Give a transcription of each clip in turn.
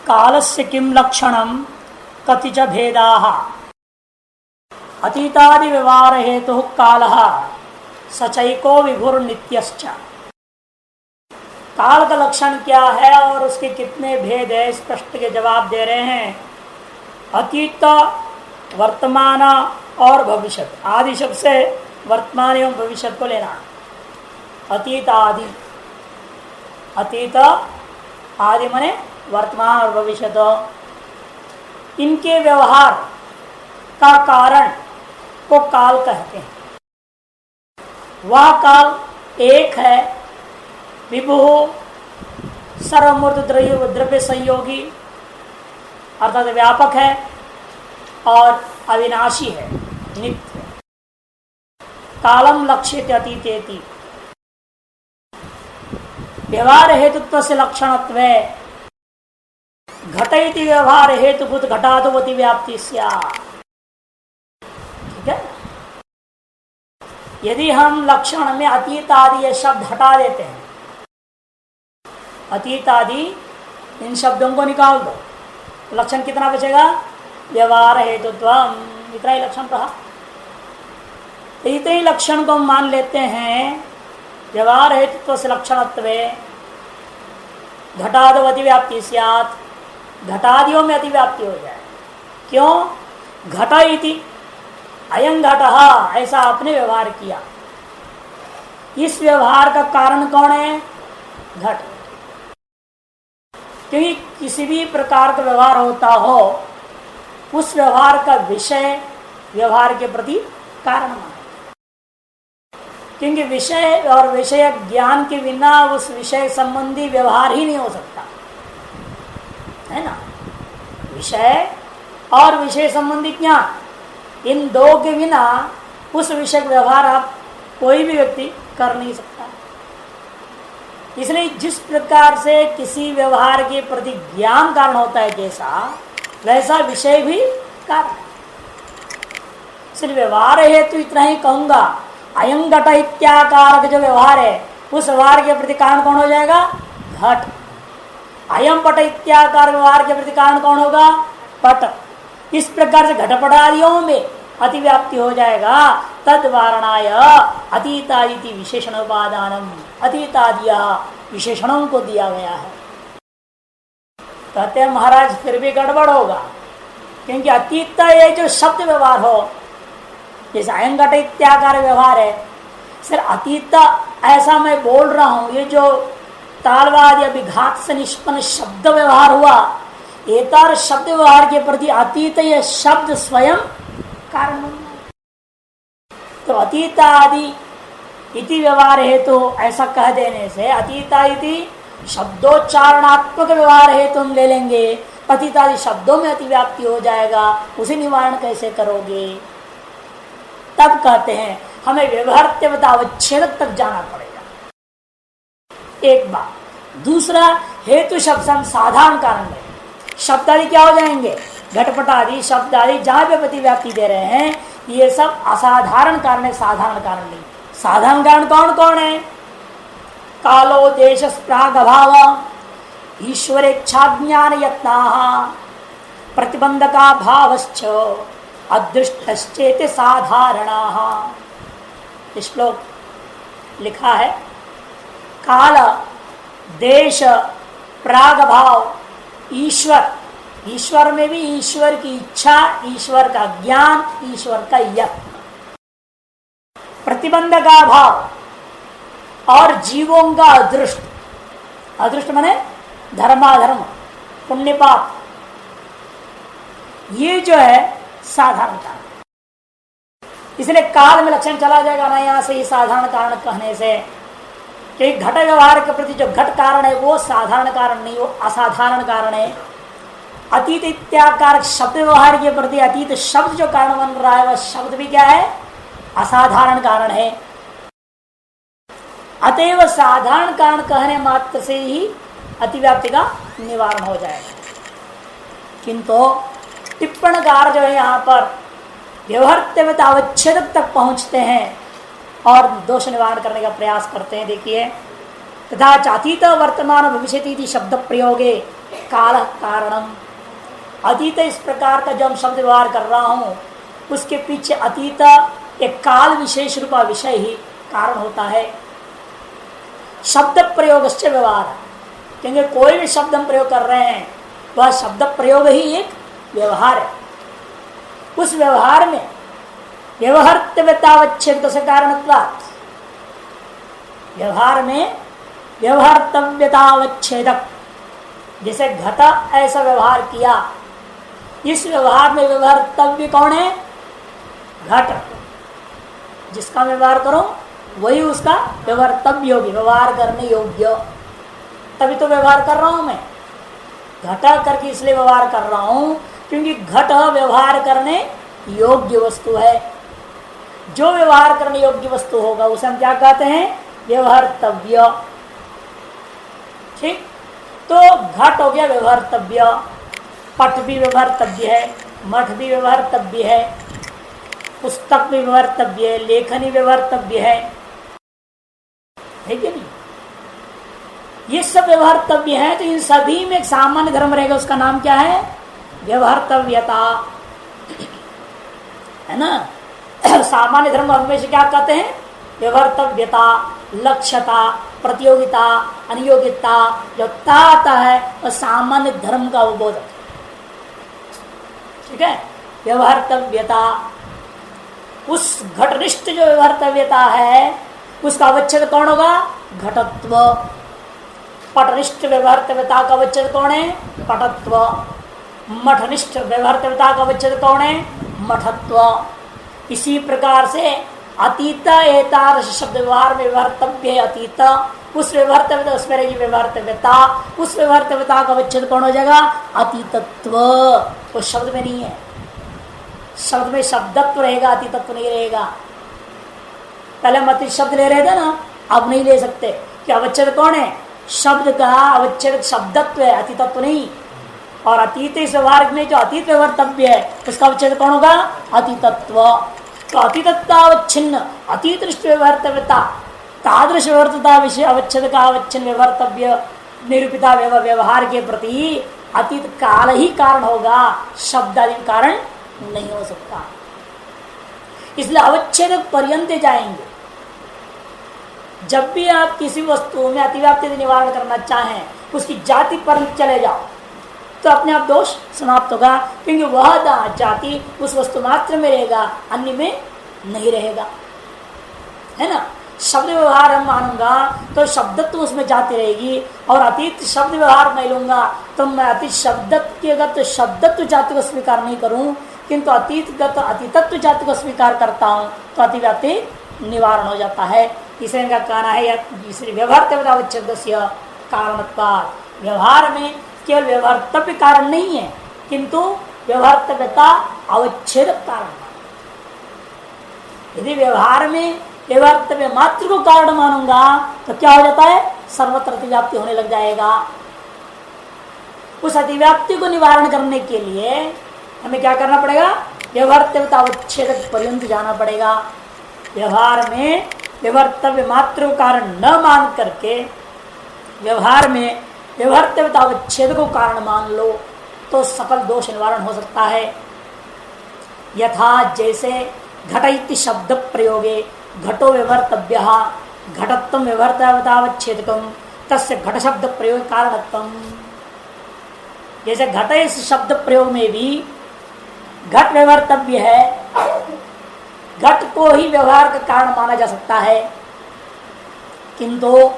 कालस्य किं लक्षणं कति च भेदाः अतीतादि व्यवहार हेतु कालः सचैको विभुर्नित्यश्च। काल का लक्षण क्या है और उसके कितने भेद है, इस प्रश्न के जवाब दे रहे हैं। अतीत, वर्तमान और भविष्य, आदि शब्द से वर्तमान एवं भविष्य को लेना। अतीत आदि, अतीत आदि माने वर्तमान और भविष्य, इनके व्यवहार का कारण को काल कहते हैं। वह काल एक है, विभु सर्वमूर्त द्रव्य संयोगी अर्थात व्यापक है और अविनाशी है, नित्य। कालम लक्ष्यते अतीतेति। व्यवहार हेतुत्व से लक्षणत्व घटयति व्यवहार हेतुभूत घटादुवति व्याप्ति स्यात्। ठीक है, यदि हम लक्षण में अतीत आदि ये शब्द हटा देते हैं, अतीत आदि इन शब्दों को निकाल दो, तो लक्षण कितना बचेगा? व्यवहार हेतुत्व, इतना ही लक्षण रहा। तो इतने ही लक्षण को हम मान लेते हैं। व्यवहार हेतुत्व से लक्षणत्व घटादो अतिव्याप्ति स्यात्, घटादियों में अतिव्याप्ति हो जाए। क्यों? घट इति अयं घटः, ऐसा आपने व्यवहार किया। इस व्यवहार का कारण कौन है? घट। क्योंकि किसी भी प्रकार का व्यवहार होता हो, उस व्यवहार का विषय व्यवहार के प्रति कारण माना। क्योंकि विषय और विषय ज्ञान के बिना उस विषय संबंधी व्यवहार ही नहीं हो सकता, है ना। विषय और विषय संबंधी ज्ञान, इन दो के बिना उस विषय का व्यवहार आप कोई भी व्यक्ति कर नहीं सकता। इसलिए जिस प्रकार से किसी व्यवहार के प्रति ज्ञान कारण होता है, जैसा वैसा विषय भी कारण। इसलिए व्यवहार हेतु तो इतना ही कहूंगा। अयं घट इत्याकार जो व्यवहार है, उस व्यवहार के प्रति कारण कौन हो जाएगा? घट। अयं पट इत्याकार व्यवहार के प्रति कारण कौन होगा? पट। इस प्रकार से घटपटादियों में अतिव्याप्ति हो जाएगा। तद वारणाय अतीतादि विशेषण उपादानम, अतीतादि विशेषणों को दिया गया है। कहते हैं महाराज फिर भी गड़बड़ होगा, क्योंकि अतीत ये जो शब्द व्यवहार हो, जैसे अयं घट इत्याकार व्यवहार है, सिर्फ अतीत ऐसा मैं बोल रहा हूं, ये जो तालवाद या विघात से निष्पन्न शब्द व्यवहार हुआ, एतार शब्द व्यवहार के प्रति अतीत यह शब्द स्वयं कारण बन गया। तो अतीत आदि इति व्यवहार हेतु ऐसा कह देने से अतीता इति शब्दोच्चारणात्मक व्यवहार हेतु हम ले लेंगे, अतीत आदि शब्दों में अतिव्याप्ति हो जाएगा, उसे निवारण कैसे करोगे? तब कहते हैं हमें व्यवहार्यता अवच्छेद तक जाना पड़ेगा। एक बात। दूसरा, हेतु शब्द हम साधारण कारण लेंगे। शब्द आदि क्या हो जाएंगे? घटपट आदि शब्द आदि जहां पे प्रतिव्याप्ति दे रहे हैं, ये सब असाधारण कारण है, साधारण कारण नहीं। साधारण कारण कौन कौन है? कालो देश प्राग अभाव, ईश्वर इच्छाज्ञान यत्नाः, प्रतिबंधका भावश्च, अदृष्टश्चेत साधारणाः। श्लोक लिखा है, काल, देश, प्राग भाव, ईश्वर, ईश्वर में भी ईश्वर की इच्छा, ईश्वर का ज्ञान, ईश्वर का यत्न, प्रतिबंध का भाव और जीवों का अदृष्ट। अदृष्ट माने धर्माधर्म, पुण्य पाप, ये जो है साधारण कारण। इसलिए काल में लक्षण चला जाएगा ना यहां से ही साधारण कारण कहने से, कि घट व्यवहार के प्रति जो घट कारण है वो साधारण कारण नहीं, वो असाधारण कारण है। अतीत इत्याकार शब्द व्यवहार के प्रति अतीत शब्द जो कारण बन रहा है, वह शब्द भी क्या है? असाधारण कारण है। अतएव साधारण कारण कहने मात्र से ही अतिव्याप्ति का निवारण हो जाएगा। किंतु टिप्पणकार जो है यहाँ पर व्यवहार्यता अवच्छेद तक पहुंचते हैं और दोष निवारण करने का प्रयास करते हैं। देखिए, तथा चातीत वर्तमान भविष्यति शब्द प्रयोगे काल कारणम, अतीत इस प्रकार का जो हम शब्द व्यवहार कर रहा हूं उसके पीछे अतीत एक काल विशेष रूपा विषय ही कारण होता है। शब्द प्रयोग से व्यवहार, क्योंकि कोई भी शब्द हम प्रयोग कर रहे हैं वह शब्द प्रयोग ही एक व्यवहार है। उस व्यवहार में व्यवहार्तव्यतावच्छेद से कारणत्वात्, व्यवहार में व्यवहार्तव्यतावच्छेदक, जैसे घट ऐसा व्यवहार किया, इस व्यवहार में व्यवहार्तव्य कौन है? घट। जिसका व्यवहार करो वही उसका व्यवहार्तव्य होगी, व्यवहार करने योग्य। तभी तो व्यवहार कर रहा हूं मैं, घटा करके इसलिए व्यवहार कर रहा हूं क्योंकि घट व्यवहार करने योग्य वस्तु है। जो व्यवहार करने योग्य वस्तु होगा उसे हम क्या कहते हैं? व्यवहार्तव्य। ठीक, तो घट हो गया व्यवहार्तव्य, पट भी व्यवहार्तव्य है, मठ भी व्यवहार्तव्य है, पुस्तक भी व्यवहार्तव्य है, लेखनी व्यवहार्तव्य है कि नहीं? ये सब व्यवहार्तव्य है। तो इन सभी में एक सामान्य धर्म रहेगा, उसका नाम क्या है? व्यवहार्तव्यता, है ना। सामान्य धर्म हमेशा क्या कहते हैं? व्यवहार्तव्यता, लक्ष्यता, प्रतियोगिता, अनियोगिता, जो आता है वह सामान्य धर्म का अवबोधक। ठीक है, व्यवहार्तव्यता, उस घटनिष्ठ जो व्यवहार्तव्यता है उसका अवच्छेद कौन होगा? घटत्व। पटनिष्ठ व्यवहार्तव्यता का अवच्छेद कौन है? पटत्व। मठनिष्ठ व्यवहार्तव्यता का अवच्छेद कौन है? मठत्व। इसी प्रकार से अतीत एतादृश शब्द व्यवहार में व्यवहार्तव्य है अतीत, उस व्यवहार्तव्यता उसमें रहेगी व्यवहार्तव्यता, उस व्यवहार्तव्यता का अवच्छेद कौन हो जाएगा? अतीतत्व। वो शब्द में नहीं है, शब्द में शब्दत्व रहेगा, अतीतत्व नहीं रहेगा। पहले हम अतीत शब्द ले रहे थे ना, अब नहीं ले सकते कि अवच्छेद कौन है? शब्द का अवच्छेद शब्दत्व है, अतीतत्व नहीं। और अतीत इस व्यवहार में जो अतीत व्यवहार्तव्य है उसका अवच्छेद कौन होगा? अतीतत्व। तो अतीतत्वावच्छिन्न अतीत व्यवहार्तव्यता, तादृश व्यवहार्तता विषय अवच्छेद का अवच्छिन्न व्यवहार्तव्य निरूपिता व्यवहार के प्रति अतीत काल ही कारण होगा, शब्द आदि कारण नहीं हो सकता। इसलिए अवच्छेद पर्यंत जाएंगे। जब भी आप किसी वस्तु में अतिव्याप्ति निवारण करना चाहें, उसकी जाति पर चले जाओ तो अपने आप दोष समाप्त होगा, क्योंकि वह जाति उस वस्तु मात्र में रहेगा, अन्य में नहीं रहेगा, है ना। शब्द व्यवहार हम मानूंगा तो शब्दत्व तो उसमें जाती रहेगी, और अतीत शब्द व्यवहार मैं लूंगा तो मैं अतीत शब्दत्व शब्दत्व जाति को स्वीकार नहीं करूं, किंतु अतीतगत अतीतत्व जाति को स्वीकार करता हूं तो अतिव्याप्ति निवारण हो जाता है। इसलिए इनका कहना है व्यवहार्तव्यतावच्छेद कारणत्वात्, व्यवहार में केवल व्यवहार्तव्य कारण नहीं है किंतु व्यवहार्तव्यता अवच्छेद कारण। यदि व्यवहार में व्यवहार्तव्य मात्र को कारण मानूंगा तो क्या हो जाता है? सर्वत्र अतिव्याप्ति होने लग जाएगा। उस अतिव्याप्ति को निवारण करने के लिए हमें क्या करना पड़ेगा? व्यवहार्तव्यता अवच्छेद पर्यंत जाना पड़ेगा। व्यवहार में व्यवहार्तव्य मात्र कारण न मान करके व्यवहार में व्यवहार्तव्यता अवच्छेद को कारण मान लो तो सकल दोष निवारण हो सकता है। यथा जैसे घट इति शब्द प्रयोगे घटो व्यवहार्तव्य घटत्व व्यवहार्तव्यतावच्छेदकम तस्य घट शब्द प्रयोग कारणत्वम। जैसे घट इस शब्द प्रयोग में भी घट व्यवहार्तव्य है, घट को ही व्यवहार का कारण माना जा सकता है, किंतु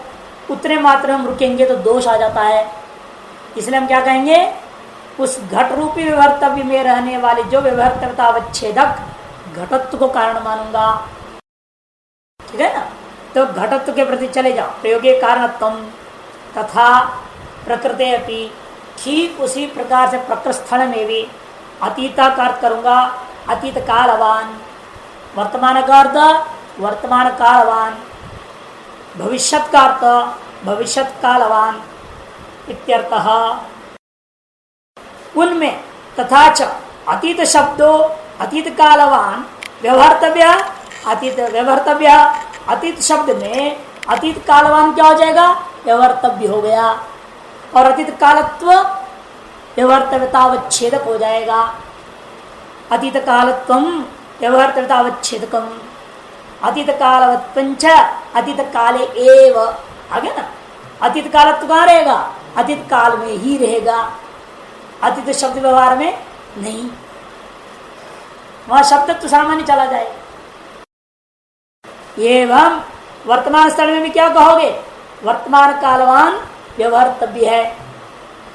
उतने मात्र हम रुकेंगे तो दोष आ जाता है। इसलिए हम क्या कहेंगे? उस घट रूपी व्यवहार्तव्य में रहने वाले जो व्यवहार्तव्यता अवच्छेदक घटत्व को कारण मानूंगा, ठीक है ना। तो घटत्व के प्रति चले जाओ। प्रयोगे कारणत्वम तथा प्रकृते अपि, ठीक उसी प्रकार से प्रकृत स्थल में भी अतीता का अर्थ करूंगा, अतीत कालवान, वर्तमान का अर्थ वर्तमान कालवान, भविष्यत का अर्थ भविष्यत कालवान इत्यर्थः। उनमें तथा च अतीत शब्दों अतीत कालवान व्यवहार्तव्य अतीत व्यवहार्तव्य, अतीत शब्द में अतीत कालवान क्या हो जाएगा? व्यवहार्तव्य हो गया। और अतीत कालत्व व्यवहार्तव्यतावच्छेदक हो जाएगा। अतीत कालत्वम व्यवहार्तव्यतावच्छेदकम, अतीत कालवत्पंच अतीत काले एव, आगे ना, अतीत कालत्व कहाँ रहेगा, अतीत काल में ही रहेगा, अतीत शब्द व्यवहार में नहीं, वहां शब्द तो सामान्य चला जाएगा। एवं वर्तमान स्थल में भी क्या कहोगे, वर्तमान कालवान व्यवहार्तव्य है,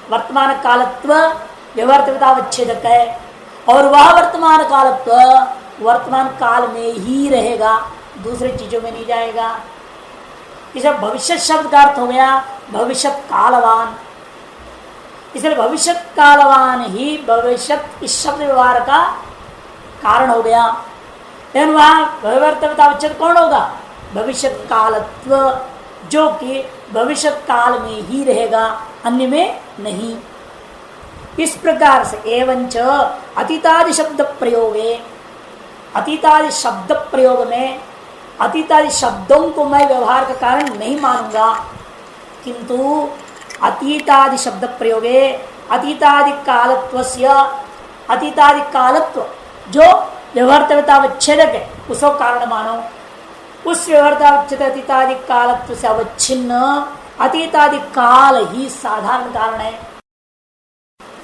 वर्तमान कालत्व व्यवहार्तव्यतावच्छेदक है, और वह वर्तमान कालत्व वर्तमान काल में ही रहेगा, दूसरी चीजों में नहीं जाएगा। इसे भविष्य शब्द का अर्थ हो गया भविष्य कालवान, इसलिए भविष्य कालवान ही भविष्य इस शब्द व्यवहार का कारण हो गया। लेकिन वहां व्यवहार्तव्यतावच्छेद कौन होगा, भविष्य कालत्व, जो कि भविष्य काल में ही रहेगा, अन्य में नहीं। इस प्रकार से एवंच अतीतादि शब्द प्रयोगे, अतीतादि शब्द प्रयोग में अतीतादि शब्दों को मैं व्यवहार का कारण नहीं मानूंगा, किंतु अतीतादि शब्द प्रयोगे अतीतादि कालत्वस्य, अतीतादि कालत्व जो व्यवहार्तव्यतावच्छेदक है उसको कारण मानो। उस व्यवहार्तव्यतावच्छेद अतीतादि कालत्व से अवच्छिन्न अतीतादि काल ही साधारण कारण है।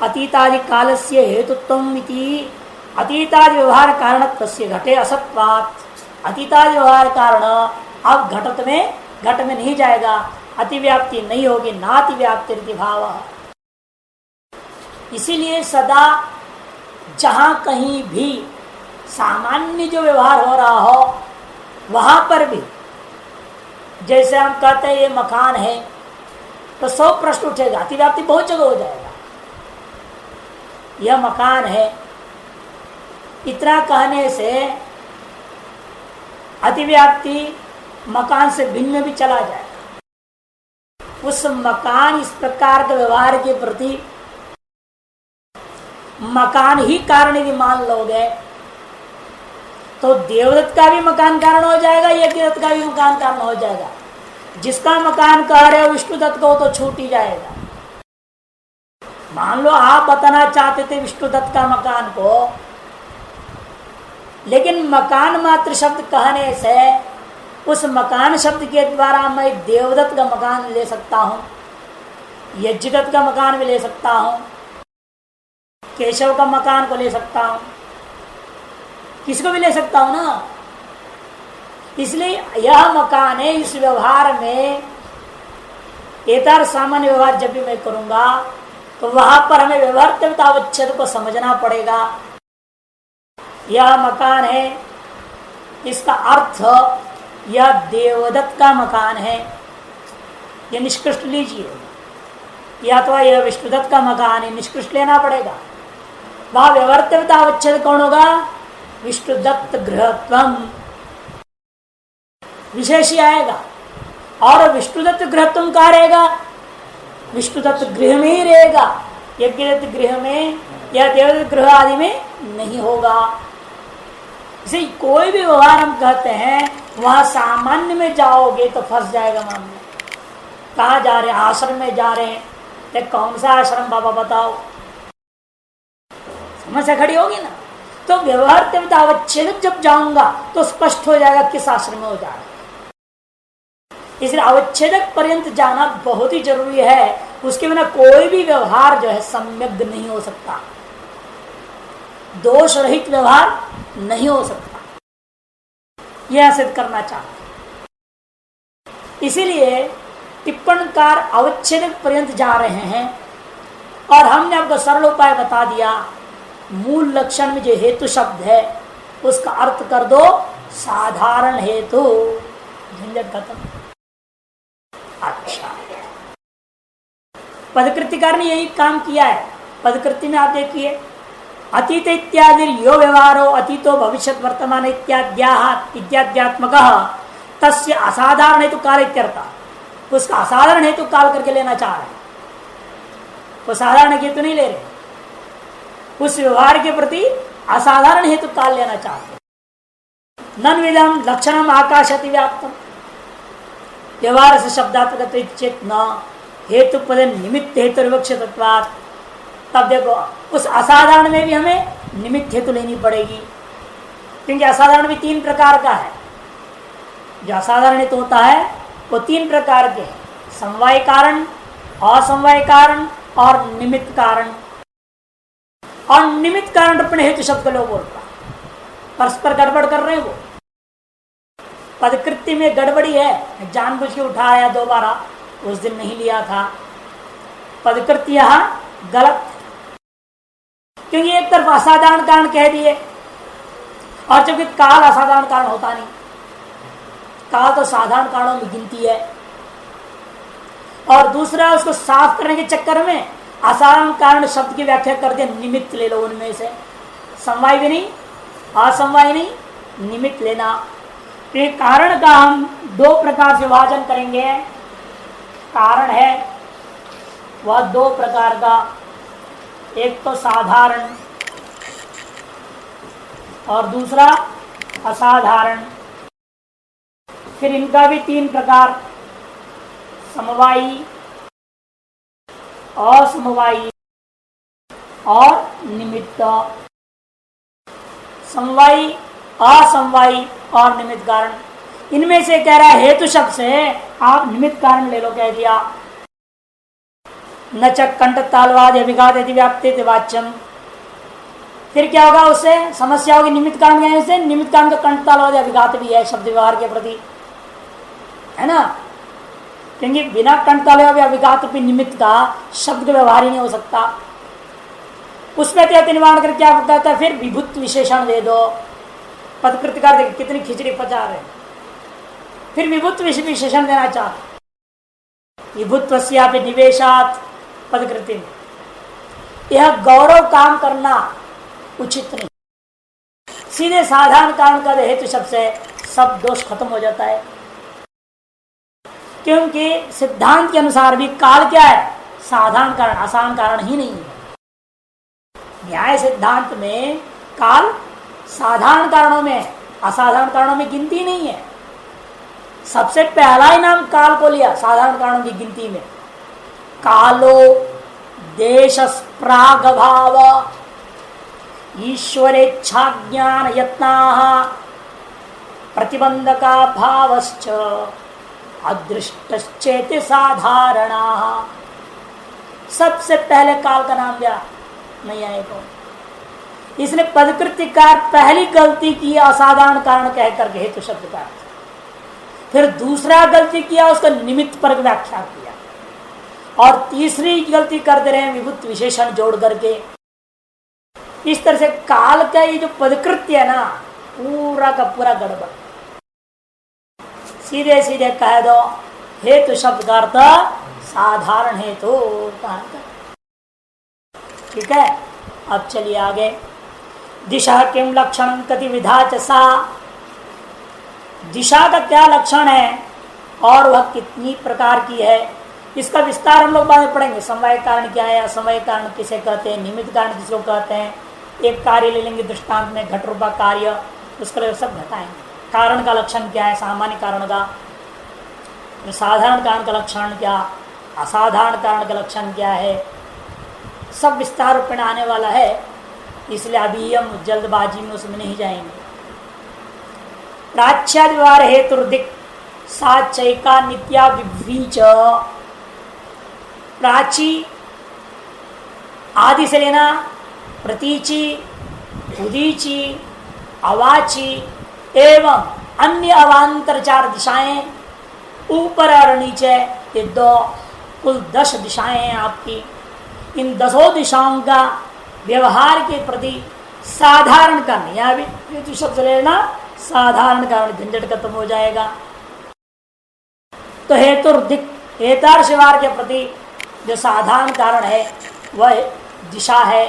अतीतादि कालस्य हेतुत्वम इति अतीतादि व्यवहार कारणत्वस्य घटे असत्वात्, अतीतादि व्यवहार कारण अब घट में नहीं जाएगा, अतिव्याप्ति नहीं होगी, नातिव्याप्ति भाव। इसीलिए सदा जहां कहीं भी सामान्य जो व्यवहार हो रहा हो वहां पर भी, जैसे हम कहते हैं ये मकान है, तो 100 प्रश्न उठेगा, अतिव्याप्ति बहुत जगह हो जाएगा। यह मकान है, इतना कहने से अतिव्याप्ति मकान से भिन्न में भी चला जाएगा। उस मकान इस प्रकार के व्यवहार के प्रति मकान ही कारण यदि मान लोगे तो देवदत्त का भी मकान कारण हो जाएगा, यज्ञदत्त का भी मकान कारण हो जाएगा। जिसका मकान कह रहे हो विष्णुदत्त को तो छूट ही जाएगा। मान लो आप बताना चाहते थे विष्णुदत्त का मकान को, लेकिन मकान मात्र शब्द कहने से उस मकान शब्द के द्वारा मैं देवदत्त का मकान ले सकता हूं, यज्ञदत्त का मकान भी ले सकता हूं, केशव का मकान को ले सकता हूं, किसको भी ले सकता हूं ना। इसलिए यह मकान है, इस व्यवहार में एतर सामान्य व्यवहार जब भी मैं करूंगा तो वहां पर हमें व्यवहार्तव्यतावच्छेद को समझना पड़ेगा। यह मकान है, इसका अर्थ यह देवदत्त का मकान है, यह निष्कृष्ट लीजिए, या तो यह विष्णुदत्त का मकान है, निष्कृष्ट लेना पड़ेगा। वहां व्यवहार्तव्यतावच्छेद कौन होगा, विष्णुदत्त गृहत्वम विशेष आएगा। और विष्णुदत्त गृहत्वम कहाँ रहेगा, विष्णुदत्त गृह में ही रहेगा, यज्ञदत्त गृह में या देवदत्त गृह आदि में नहीं होगा। इसे कोई भी व्यवहार हम कहते हैं वहां सामान्य में जाओगे तो फंस जाएगा मामला। कहाँ जा रहे हैं, आश्रम में जा रहे हैं, तो कौन सा आश्रम बाबा बताओ, समस्या खड़ी होगी ना। तो व्यवहार्तव्यतावच्छेद जब जाऊंगा तो स्पष्ट हो जाएगा किस आश्रम में हो जा रहा है। इसलिए अवच्छेदक पर्यंत जाना बहुत ही जरूरी है, उसके बिना कोई भी व्यवहार जो है सम्यक नहीं हो सकता, दोष रहित व्यवहार नहीं हो सकता, यह सिद्ध करना चाहते। इसीलिए टिप्पणकार अवच्छेदक पर्यंत जा रहे हैं और हमने आपको सरल उपाय बता दिया। मूल लक्षण में जो हेतु शब्द है उसका अर्थ कर दो साधारण हेतु, झंझट खत्म। अच्छा, पदकृतिकार ने यही काम किया है। पदकृति में आप देखिए, अतीत इत्यादि यो व्यवहारो अतीतो भविष्य वर्तमान इत्याद्यात्मक तस्य असाधारण हेतु काल इत्यर्थ। उसका असाधारण हेतु काल करके लेना चाह रहे हैं, वो साधारण हेतु नहीं ले रहे, उस व्यवहार के प्रति असाधारण हेतु काल लेना चाहते। नन विधम लक्षणम आकाश अतिव्याप्तम व्यवहार से शब्दात्मक चेत न हेतु पद निमित्त हेतु विवक्षितत्वात् तब देखो उस असाधारण में भी हमें निमित्त हेतु लेनी पड़ेगी, क्योंकि असाधारण भी 3 प्रकार का है। जो असाधारण हेतु होता है वो 3 प्रकार के हैं, समवाय कारण, असमवाय कारण और निमित्त कारण। और निमित्त कारण अपने हेतु शब्द लोग बोलता है, परस्पर गड़बड़ कर रहे हैं वो। पदकृति में गड़बड़ी है, जानबूझ के उठाया दोबारा, उस दिन नहीं लिया था। पदकृति यहां गलत, क्योंकि एक तरफ असाधारण कारण कह दिए और जबकि काल असाधारण कारण होता नहीं। काल तो साधारण कारणों में गिनती है। और दूसरा उसको साफ करने के चक्कर में असाधारण कारण शब्द की व्याख्या कर दिया, निमित्त ले लो उनमें से। समवाय भी नहीं, असमवाय नहीं, निमित्त लेना। तो कारण का हम 2 प्रकार से विभाजन करेंगे। कारण है वह 2 प्रकार का, एक तो साधारण और दूसरा असाधारण। फिर इनका भी 3 प्रकार, समवायी, असमवायी और निमित्त। समवायी, असमवायी और निमित्त कारण। इनमें से कह रहा है हेतु शब्द से आप निमित्त कारण ले लो, कह दिया। न च कंठ तालवाद विघात व्याप्ति वाच्यम। फिर क्या होगा, उससे समस्या होगी। निमित्त कारण कहने से निमित्त कारण का कंठ तालवाद विघात भी है शब्द व्यवहार के प्रति, है ना। क्योंकि बिना कंठ तालवाद या विघात भी निमित्त का शब्द का व्यवहार ही नहीं हो सकता। उसमें तो निवारण कर क्या कहता है, फिर विभुत्व विशेषण दे दो। पदकृतिकार देखिए कितनी खिचड़ी पचा रहे, फिर विभुत्व विशेषण देना चाहते। विभुत्व निवेशात पदकृति में यह गौरव काम करना उचित नहीं। सीधे साधारण कारण का हेतु शब्द से सब दोष खत्म हो जाता है। क्योंकि सिद्धांत के अनुसार भी काल क्या है, साधारण कारण, असाधारण कारण ही नहीं है। न्याय सिद्धांत में काल साधारण कारणों में, असाधारण कारणों में गिनती नहीं है। सबसे पहला ही नाम काल को लिया साधारण कारणों की गिनती में। कालो देश प्रागभाव ईश्वरेच्छा ज्ञान यत्ना प्रतिबंधका भावश्च अदृष्टश्चेति साधारणा। सबसे पहले काल का नाम दिया नहीं आए को। इसने पदकृतिकार पहली गलती की असाधारण कारण कहकर के हेतु शब्द का, फिर दूसरा गलती किया उसका निमित्त पर व्याख्या किया, और तीसरी गलती कर दे रहे हैं विभुत्व विशेषण जोड़ करके। इस तरह से काल का ये जो पदकृत्य है ना, पूरा का पूरा गड़बड़। सीधे सीधे कह दो हेतु शब्द का अर्थ साधारण हेतु। ठीक है, अब चलिए आगे। दिशा किम लक्षण कति विधा च सा। दिशा का क्या लक्षण है और वह कितनी प्रकार की है, इसका विस्तार हम लोग बाद में पढ़ेंगे। समवाय कारण क्या है, असमवाय कारण किसे कहते हैं, निमित्त कारण किसको कहते हैं। एक कार्य ले लेंगे दृष्टांत में, घट रूपा कार्य, उसका सब घटाएंगे। कारण का लक्षण क्या है, सामान्य कारण का, साधारण कारण का लक्षण क्या, असाधारण कारण का लक्षण क्या है, सब विस्तार रूप में आने वाला है। इसलिए अभी हम जल्दबाजी में उसमें नहीं जाएंगे। प्राच्यादि व्यवहार हेतुर्दिक साचैका नित्या विव्रीच। प्राची आदि से लेना, प्रतीची, उदीची, अवाची एवं अन्य अवान्तर 4 दिशाएं, ऊपर और नीचे ये 2, कुल 10 दिशाएं हैं आपकी। इन 10 दिशाओं का व्यवहार के प्रति साधारण कारण, यहां भी हेतु शब्द लेना, साधारण कारण, झंझट खत्म हो जाएगा। तो हेतुर्दिक हेतार्थ व्यवहार के प्रति जो साधारण कारण है वह दिशा है।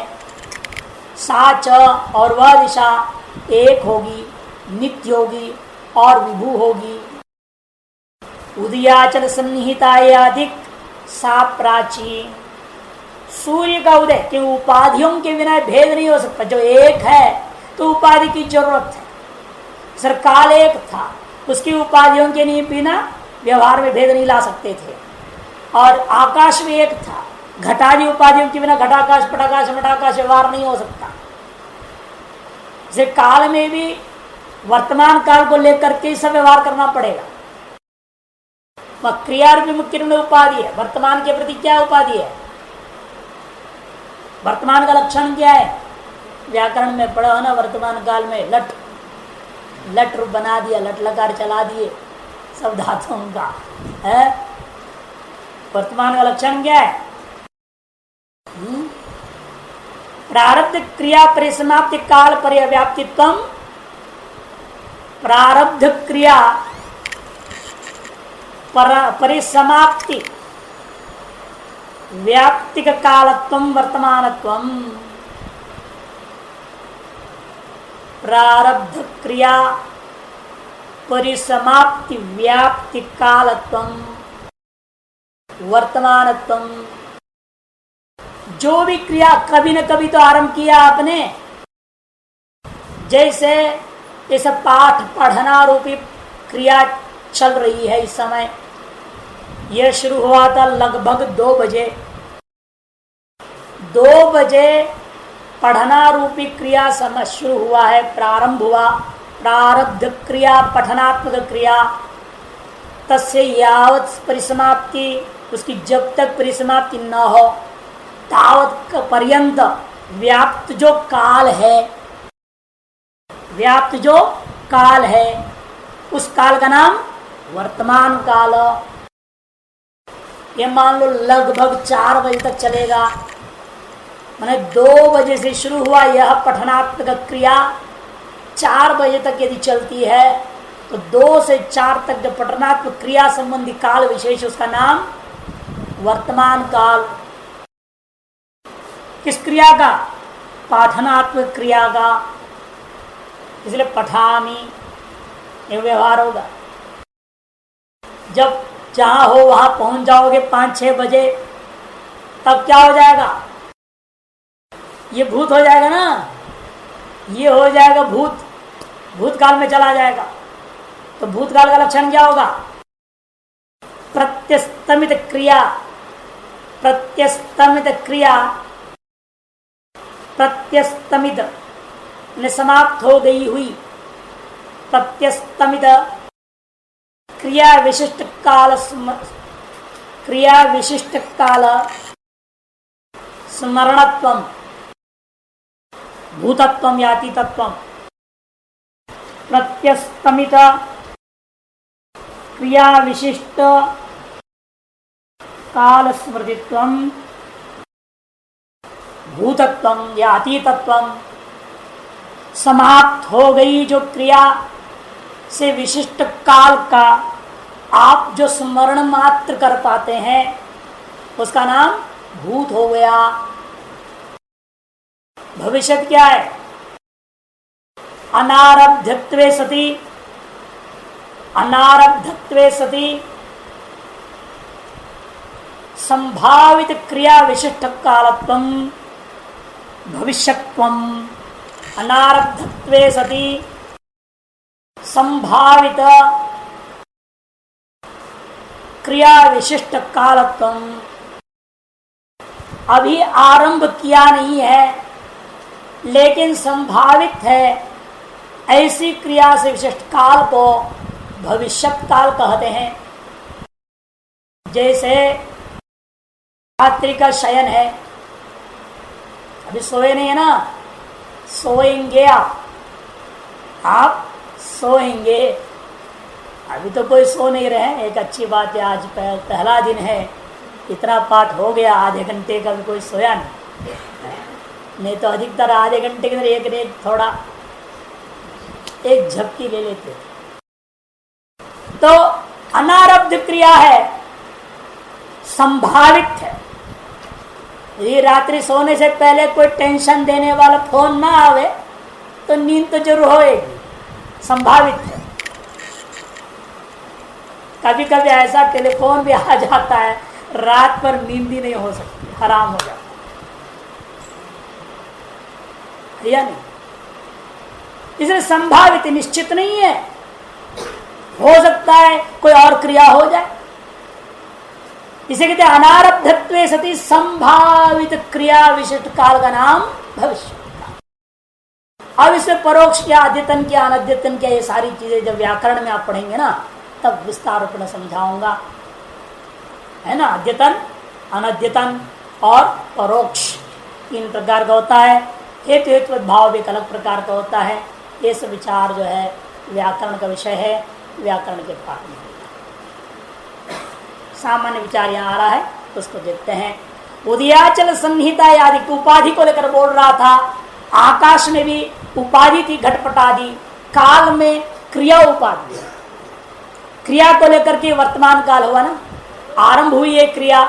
साच और वह दिशा एक होगी, नित्य होगी और विभू होगी। उदयाचल सन्निहितायाधिक सा प्राची। सूर्य का उदय के उपाधियों के बिना भेद नहीं हो सकता। जो एक है तो उपाधि की जरूरत है। सर काल एक था, उसकी उपाधियों के बिना व्यवहार में भेद नहीं ला सकते थे। और आकाश में एक था, घटादि उपाधियों के बिना घटाकाश पटाकाश मटाकाश व्यवहार नहीं हो सकता। इसे काल में भी वर्तमान काल को लेकर के सब व्यवहार करना पड़ेगा। क्रिया रूपी मुख्य में उपाधि है, वर्तमान के प्रति क्या उपाधि है, वर्तमान का लक्षण क्या है, व्याकरण में पढ़ा ना, वर्तमान काल में लट लट रूप बना दिया, लट लकार चला दिए सब धातुओं का है। वर्तमान का लक्षण क्या है, प्रारब्ध क्रिया परिसमाप्ति काल पर्यव्याप्तित्व, प्रारब्ध क्रिया परिसमाप्ति व्याप्तिक कालत्वं वर्तमानत्वं, प्रारब्ध क्रिया परिसमाप्ति व्याप्ति कालत्वं वर्तमानत्वं। जो भी क्रिया कभी न कभी तो आरंभ किया आपने, जैसे इस पाठ पढ़ना रूपी क्रिया चल रही है इस समय, यह शुरू हुआ था लगभग 2 बजे। 2 बजे पढ़ना रूपी क्रिया समय शुरू हुआ है, प्रारंभ हुआ, प्रारब्ध क्रिया पठनात्मक क्रिया, तस्य यावत परिसमाप्ति, उसकी जब तक परिसमाप्ति न हो तावत पर्यंत व्याप्त जो काल है, व्याप्त जो काल है, उस काल का नाम वर्तमान काल। ये मान लो लगभग 4 बजे तक चलेगा, माने 2 बजे से शुरू हुआ यह पठनात्मक क्रिया 4 बजे तक यदि चलती है तो 2 से 4 तक जो पठनात्मक क्रिया संबंधी काल विशेष, उसका नाम वर्तमान काल। किस क्रिया का, पाठनात्मक क्रिया का, इसलिए पठामी ये व्यवहार होगा। जब जहां हो वहां पहुंच जाओगे 5-6 बजे, तब क्या हो जाएगा, ये भूत हो जाएगा ना, ये हो जाएगा भूत, भूतकाल में चला जाएगा। तो भूतकाल का लक्षण क्या होगा, प्रत्यस्तमित क्रिया, प्रत्यस्तमित क्रिया, प्रत्यस्तमित समाप्त हो गई हुई, प्रत्यस्तमित क्रिया विशिष्ट काल, क्रिया विशिष्ट काल स्मरणत्वं भूतत्वं यातीतत्वं, प्रत्यस्तमित क्रिया विशिष्ट काल स्मृतित्वं भूतत्वं या अतीतत्वं। समाप्त हो गई जो क्रिया से विशिष्ट काल का आप जो स्मरण मात्र कर पाते हैं, उसका नाम भूत हो गया। भविष्य क्या है, अनारब्धत्वे सति, अनारब्धत्वे सति संभावित क्रिया विशिष्ट कालत्वं भविष्यत्वं, अनारब्धत्वे सति संभावित क्रिया विशिष्ट कालत्वं। अभी आरंभ किया नहीं है लेकिन संभावित है, ऐसी क्रिया से विशिष्ट काल को भविष्यत काल कहते हैं। जैसे रात्रि का शयन है, अभी सोए नहीं है ना, सोएंगे आप सोएंगे, अभी तो कोई सो नहीं रहे। एक अच्छी बात है, आज पहला दिन है, इतना पाठ हो गया, आधे घंटे का भी कोई सोया नहीं तो अधिकतर आधे घंटे के अंदर एक थोड़ा एक झपकी ले लेते। तो अनारब्ध क्रिया है, संभावित है। ये रात्रि सोने से पहले कोई टेंशन देने वाला फोन ना आवे तो नींद तो जरूर होएगी, संभावित है। कभी कभी ऐसा टेलीफोन भी आ जाता है, रात पर नींद ही नहीं हो सकती, हराम हो जाता है या नहीं। इसलिए संभावित, निश्चित नहीं है, हो सकता है कोई और क्रिया हो जाए। इसे कहते अनारब्धत्वे सति संभावित क्रिया विशिष्ट काल का नाम भविष्य। अब इसमें परोक्ष क्या, अद्यतन क्या, अनद्यतन क्या, ये सारी चीजें जब व्याकरण में आप पढ़ेंगे ना तब विस्तार रूप में समझाऊंगा, है ना। अद्यतन, अनद्यतन और परोक्ष तीन प्रकार का होता है। हेतु हेतु भाव भी एक अलग प्रकार का होता है। ये सब विचार जो है व्याकरण का विषय है, व्याकरण के पाठ में सामान्य विचार यहाँ आ रहा है, उसको देखते हैं। उदयाचल संहिता आदि उपाधि को लेकर बोल रहा था। आकाश में भी उपाधि थी, घटपट आदि। काल में क्रिया उपाधि, क्रिया को लेकर के वर्तमान काल हुआ ना, आरंभ हुई है क्रिया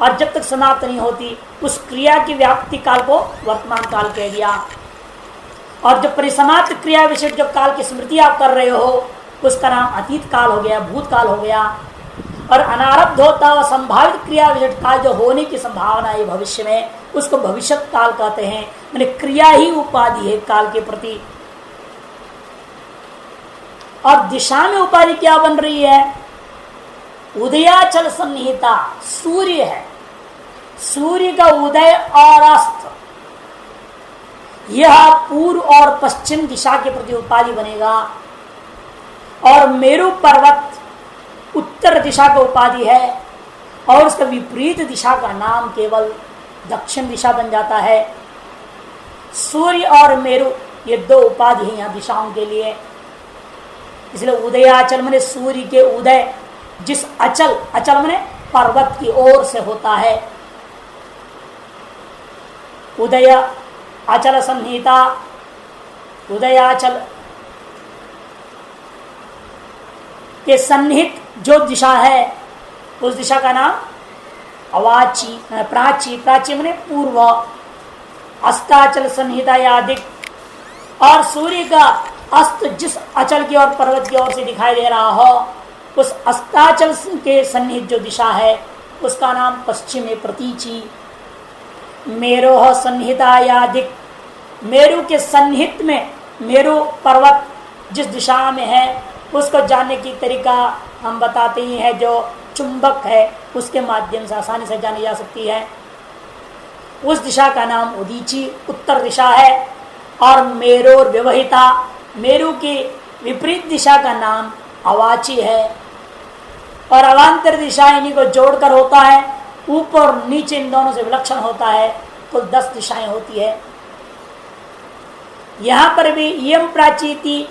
और जब तक समाप्त नहीं होती उस क्रिया की व्याप्ति काल को वर्तमान काल कह दिया। और जो परिसमाप्त क्रिया विशेष जो काल की स्मृति आप कर रहे हो उसका नाम अतीत काल हो गया, भूतकाल हो गया। और अनारब्ध होता हुआ संभावित क्रिया विशेष काल जो होने की संभावना है भविष्य में, उसको भविष्यत काल कहते हैं। मैंने क्रिया ही उपाधि है काल के प्रति। और दिशा में उपाधि क्या बन रही है? उदयाचल संहिता सूर्य है, सूर्य का उदय और अस्त यह पूर्व और पश्चिम दिशा के प्रति उपाधि बनेगा। और मेरु पर्वत उत्तर दिशा का उपाधि है और उसका विपरीत दिशा का नाम केवल दक्षिण दिशा बन जाता है। सूर्य और मेरु ये दो उपाधि है यहाँ दिशाओं के लिए। इसलिए उदयाचल माने सूर्य के उदय, जिस अचल, अचल माने पर्वत की ओर से होता है। उदय अचल संहिता, उदयाचल के सन्निहित जो दिशा है उस दिशा का नाम अवाची, प्राची, प्राची माने पूर्व। अस्ताचल संहिता यादिक, और सूर्य का अस्त जिस अचल की ओर पर्वत की ओर से दिखाई दे रहा हो उस अस्ताचल के सन्निहित जो दिशा है उसका नाम पश्चिम है, प्रतीची। मेरोह संहिता यादिक, मेरु के सन्निहित में मेरु पर्वत जिस दिशा में है उसको जानने की तरीका हम बताते ही हैं, जो चुंबक है उसके माध्यम से आसानी से जानी जा सकती है। उस दिशा का नाम उदीची, उत्तर दिशा है। और मेरोर व्यवहिता, मेरु की विपरीत दिशा का नाम अवाची है। और अवान्तर दिशा इन्हीं को जोड़कर होता है, ऊपर और नीचे इन दोनों से विलक्षण होता है। कुल 10 दिशाएं होती है। यहां पर भी यम प्राचीति,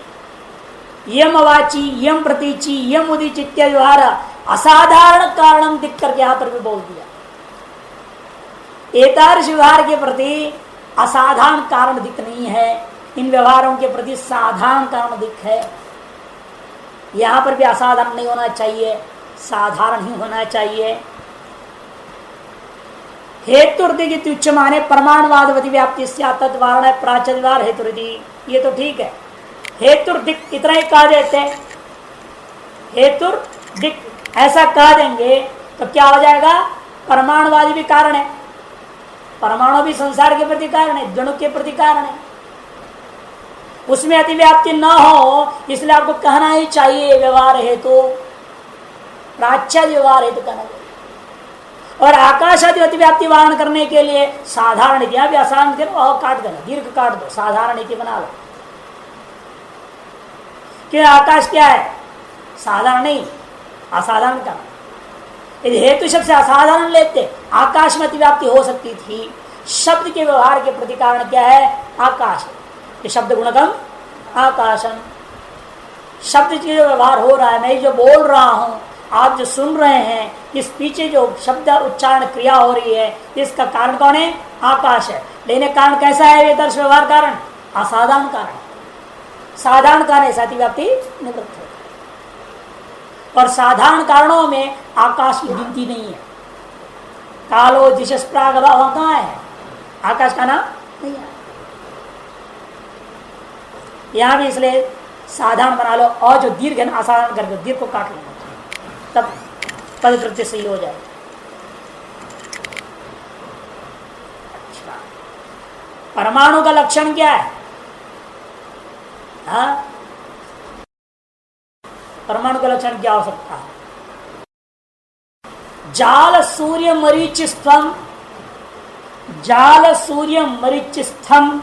यम अवाची, यम प्रतीची, यम उदीची इत्यादि व्यवहार असाधारण कारणम दिख करके यहां पर भी बोल दिया। एतादृश व्यवहार के प्रति असाधारण कारण दिख नहीं है, इन व्यवहारों के प्रति साधारण कारण दिख है। यहां पर भी असाधारण नहीं होना चाहिए, साधारण ही होना चाहिए। हेतुर्दिगित उच्च माने प्रमाणवादवती व्याप्ति तत्वारण प्राचलवार हेतुर्दि, ये तो ठीक है। हेतुर्दिक इतना ही कह देते, हेतुर्दिक ऐसा कह देंगे तो क्या हो जाएगा? परमाणुवादी भी कारण है, परमाणु भी संसार के प्रति कारण है, जणु के प्रति कारण है। उसमें अतिव्याप्ति न हो इसलिए आपको कहना ही चाहिए व्यवहार हेतु, प्राच्य व्यवहार हेतु कहना चाहिए। और आकाश आदि अतिव्याप्ति वारण करने के लिए साधारण नीति, भी आसान थे और काट देना, दीर्घ काट दो, साधारण नीति बना लो। कि आकाश क्या है? साधारण नहीं, असाधारण का। यदि हेतु शब्द से असाधारण लेते आकाश में अतिव्याप्ति हो सकती थी। शब्द के व्यवहार के प्रति कारण क्या है? आकाश। ये शब्द गुणगम आकाशम, शब्द के जो व्यवहार हो रहा है, मैं जो बोल रहा हूं, आप जो सुन रहे हैं, इस पीछे जो शब्द उच्चारण क्रिया हो रही है, इसका कारण कौन है? आकाश है। लेकिन कारण कैसा है? ये दर्श व्यवहार कारण असाधारण कारण, साधारण कारण साथ ही व्याप्ति निवृत्त है। और साधारण कारणों में आकाश की गिनती नहीं है। कालो दिशस प्राग अभाव कहाँ है? आकाश का नाम नहीं है। यहां भी इसलिए साधारण बना लो, और जो दीर्घ है असाधारण कर दो, दीर्घ को काट लो, तब पद प्रत्यय सही हो जाए। अच्छा, परमाणु का लक्षण क्या है? हाँ, परमाणु का लक्षण क्या हो सकता है? जाल सूर्य मरीच स्थम, जाल सूर्य मरीच स्थम,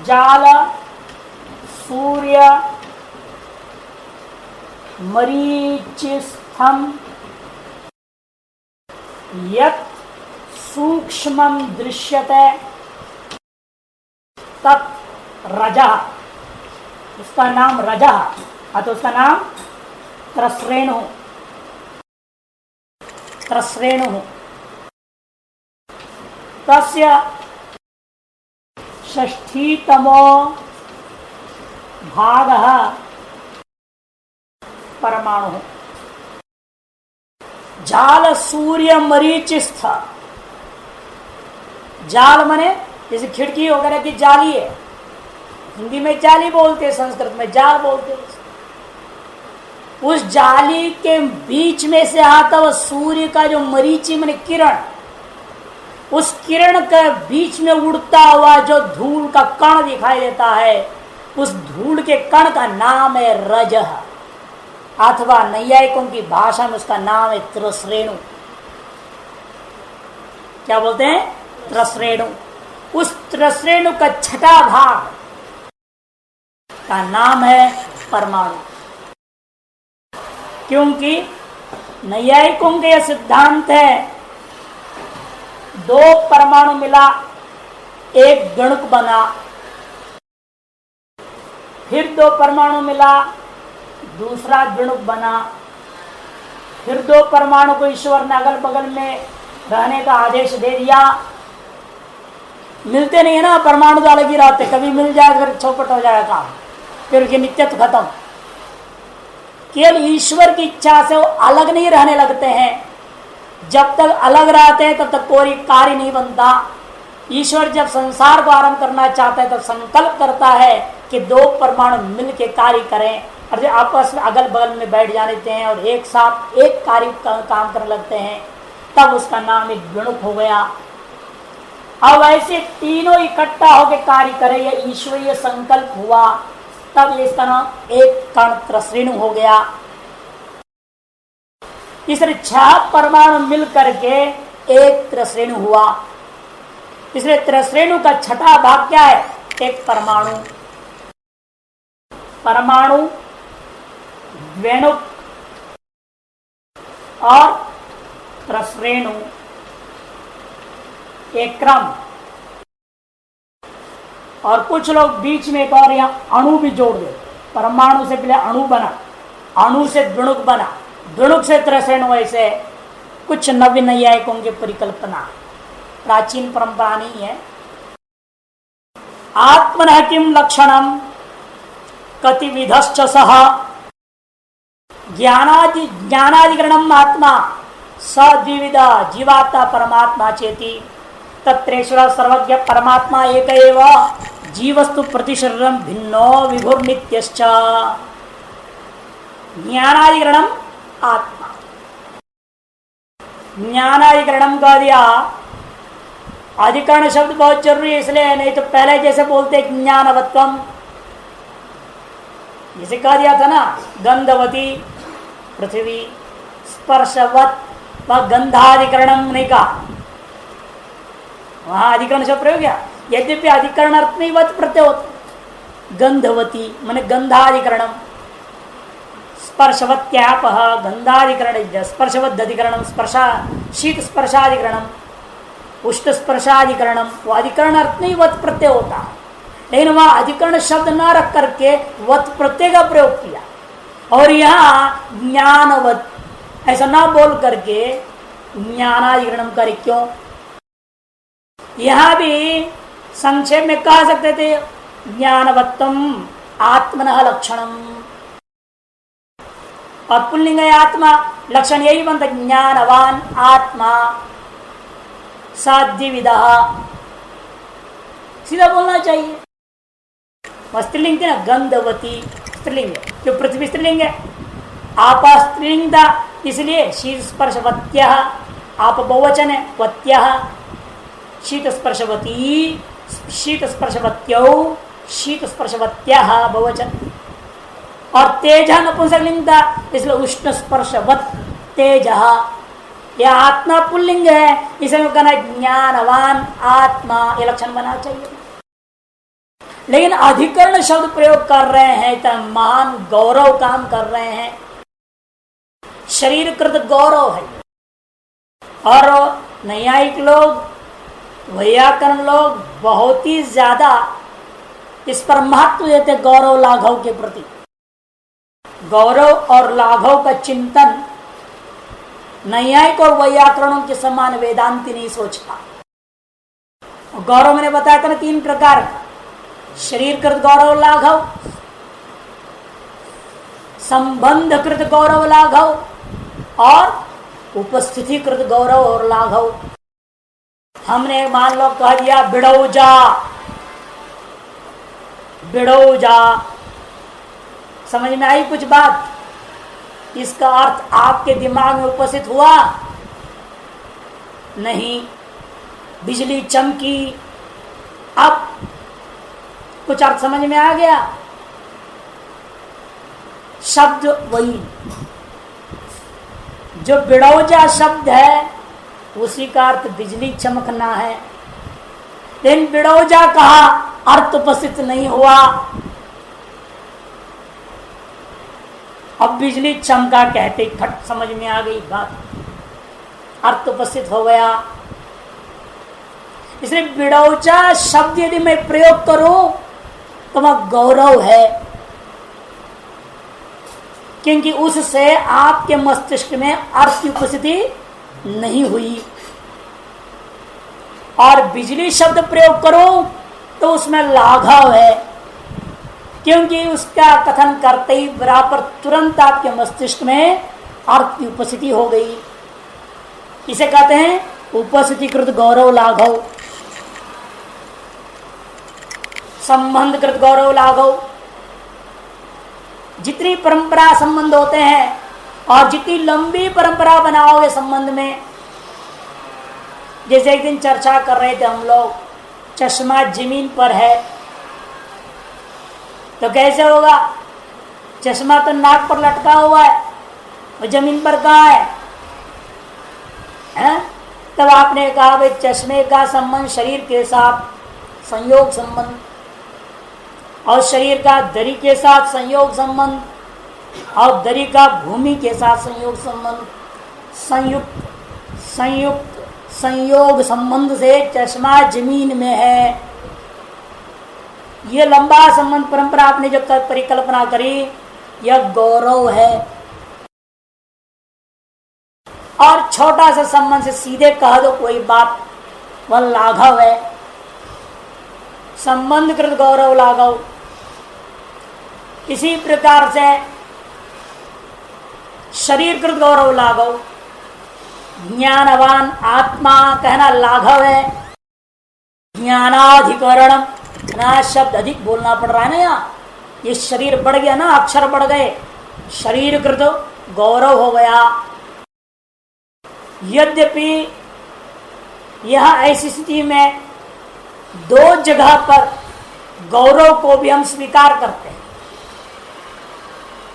जाल सूर्य मरीच स्थम यत् सूक्ष्मं दृश्यते तत् रजः, उसका नाम रजः अथवा उसका नाम त्रस्रेणु, त्रस्रेणु। तस्य षष्ठीतमो भागः परमाणु। जाल सूर्य मरीचिस्थ, जाल मने जैसे खिड़की वगैरह की जाली है, हिंदी में जाली बोलते हैं, संस्कृत में जाल बोलते हैं। उस जाली के बीच में से आता हुआ सूर्य का जो मरीचि माने किरण, उस किरण के बीच में उड़ता हुआ जो धूल का कण दिखाई देता है, उस धूल के कण का नाम है रजः, अथवा नैयायिकों की भाषा में उसका नाम है त्रस्रेणु। क्या बोलते हैं? त्रस्रेणु। उस त्रस्रेणु का छठा भाग का नाम है परमाणु। क्योंकि नैयायिकों का यह सिद्धांत है, दो परमाणु मिला एक गणुक बना, फिर दो परमाणु मिला दूसरा गणुक बना, फिर दो परमाणु को ईश्वर ने अगल बगल में रहने का आदेश दे दिया। मिलते नहीं है ना, परमाणु तो अलग ही रहते, कभी मिल जाए फिर चौपट हो जाएगा काम, फिर उनकी नित्यत्व खत्म। केवल ईश्वर की इच्छा से वो अलग नहीं रहने लगते हैं। जब तक अलग रहते हैं तब तक कोई कार्य नहीं बनता। ईश्वर जब संसार को आरंभ करना चाहता है तब संकल्प करता है कि दो परमाणु मिलकर कार्य करें, और जब आपस में अगल बगल में बैठ जा लेते हैं और एक साथ एक कार्य काम करने लगते हैं, तब उसका नाम एक गणुक हो गया। अब ऐसे तीनों इकट्ठा होकर कार्य करें, यह ईश्वरीय संकल्प हुआ, तब इसका नाम एक कण त्रस्रेणु हो गया। इसलिए 6 परमाणु मिल करके एक त्रस्रेणु हुआ। इसलिए त्रस्रेणु का छठा भाग क्या है? एक परमाणु। परमाणु, द्वेणुक और त्रस्रेणु, एक क्रम। और कुछ लोग बीच में एक और यहां अणु भी जोड़ दे। परमाणु से पहले अणु बना, अणु से द्विणुक बना, द्विणुक से त्रस्रेणु, ऐसे कुछ नव्य नैयायिकों की परिकल्पना, प्राचीन परंपरा नहीं है। आत्मनः किम लक्षणम कतिविधश्च सह ज्ञानाधिकरणम आत्मा सद्विविध जीवात्मा परमात्मा चेति तत्रेश्वर सर्वज्ञ परमात्मा एक एव जीवस्तु प्रतिशरीरम भिन्नो विभुर्नित्यश्च। ज्ञानाधिकरणम आत्मा, ज्ञानाधिकरणम कह दिया। अधिकरण शब्द बहुत जरूरी है, इसलिए नहीं तो पहले जैसे बोलते ज्ञानवत्वम, जैसे कह दिया था ना, गंधवती पृथ्वी, स्पर्शवत व गंधाधिकरणम नहीं कहा, वहां अधिकरण शब्द प्रयोग किया। यद्यपि अधिकरण अर्थ में वत प्रत्यय होता, गंधवती माने गंधाधिकरणम, स्पर्शवत्याप गंधाधिकरण, स्पर्शवद्धिकरणम, स्पर्शा शीत स्पर्शाधिकरणम, उष्ट स्पर्शाधिकरणम, वो अधिकरण अर्थ में वत प्रत्यय होता है। लेकिन वहां अधिकरण शब्द न रख करके वत प्रत्यय का प्रयोग किया, और यहाँ ज्ञानवत ऐसा ना बोल करके ज्ञानाधिकरणम करे। क्यों? यहां भी संक्षेप में कह सकते थे ज्ञानवत्तम आत्मनः लक्षणम, और पुल्लिंग है आत्मा, लक्षण यही बनता ज्ञानवान आत्मा साध्यविदा, सीधा बोलना चाहिए। स्त्रीलिंग थी ना, गंधवती स्त्रीलिंग, जो पृथ्वी स्त्रीलिंग है, आप स्त्रीलिंग था, इसलिए शीत स्पर्शवत्य, आप बहुवचन है, वत्य शीत स्पर्शवती, शीत स्पर्शवत्यो, शीत स्पर्शवत्या बहुवचन। और तेज नपुंसकलिंग था, इसलिए उष्ण स्पर्शवत तेज, यह आत्मा पुल्लिंग है, इसे कहना ज्ञानवान आत्मा, ये लक्षण बना चाहिए। लेकिन अधिकरण शब्द प्रयोग कर रहे हैं तो महान गौरव काम कर रहे हैं, शरीरकृत गौरव है। और नैयायिक लोग, वैयाकरण लोग बहुत ही ज्यादा इस पर महत्व देते गौरव लाघव के प्रति। गौरव और लाघव का चिंतन नैयायिक और वैयाकरणों के समान वेदांती नहीं सोचता। गौरव मैंने बताया था ना 3 प्रकार का, शरीरकृत गौरव लाघव, संबंधकृत गौरव लाघव और उपस्थितिकृत गौरव और लाघव। हमने मान लो कह दिया बिड़ौजा, बिड़ौजा, समझ में आई कुछ बात? इसका अर्थ आपके दिमाग में उपस्थित हुआ नहीं? बिजली चमकी, अब कुछ अर्थ समझ में आ गया? शब्द वही, जो बिड़ौजा शब्द है उसी का अर्थ बिजली चमकना है। लेकिन बिड़ौजा कहा, अर्थ उपस्थित नहीं हुआ। अब बिजली चमका कहते फट समझ में आ गई बात, अर्थ उपस्थित हो गया। इसलिए बिड़ौजा शब्द यदि मैं प्रयोग करूं तो वह गौरव है, क्योंकि उससे आपके मस्तिष्क में अर्थ की उपस्थिति नहीं हुई। और बिजली शब्द प्रयोग करूं तो उसमें लाघव है, क्योंकि उसका कथन करते ही बराबर तुरंत आपके मस्तिष्क में अर्थ की उपस्थिति हो गई। इसे कहते हैं उपस्थितिकृत गौरव लाघव, संबंधकृत गौरव लाघव। जितनी परंपरा संबंध होते हैं और जितनी लंबी परंपरा बनाओगे संबंध में, जैसे एक दिन चर्चा कर रहे थे हम लोग, चश्मा जमीन पर है तो कैसे होगा? चश्मा तो नाक पर लटका हुआ है और जमीन पर कहाँ है? तब आपने कहा भाई चश्मे का संबंध शरीर के साथ संयोग संबंध, और शरीर का दरी के साथ संयोग संबंध, और दरी का भूमि के साथ संयोग संबंध, संयोग संबंध से चश्मा जमीन में है। ये लंबा संबंध परंपरा आपने जो परिकल्पना करी, यह गौरव है। और छोटा सा संबंध से सीधे कह दो कोई बात, वह लाघव है। संबंधकृत गौरव लाघव। इसी प्रकार से शरीरकृत गौरव लाघव, ज्ञानवान आत्मा कहना लाघव है। ज्ञानाधिकरण ना शब्द अधिक बोलना पड़ रहा है ना, यहाँ ये शरीर बढ़ गया ना, अक्षर बढ़ गए, शरीरकृत गौरव हो गया। यद्यपि यह ऐसी स्थिति में 2 जगह पर गौरव को भी हम स्वीकार करते हैं।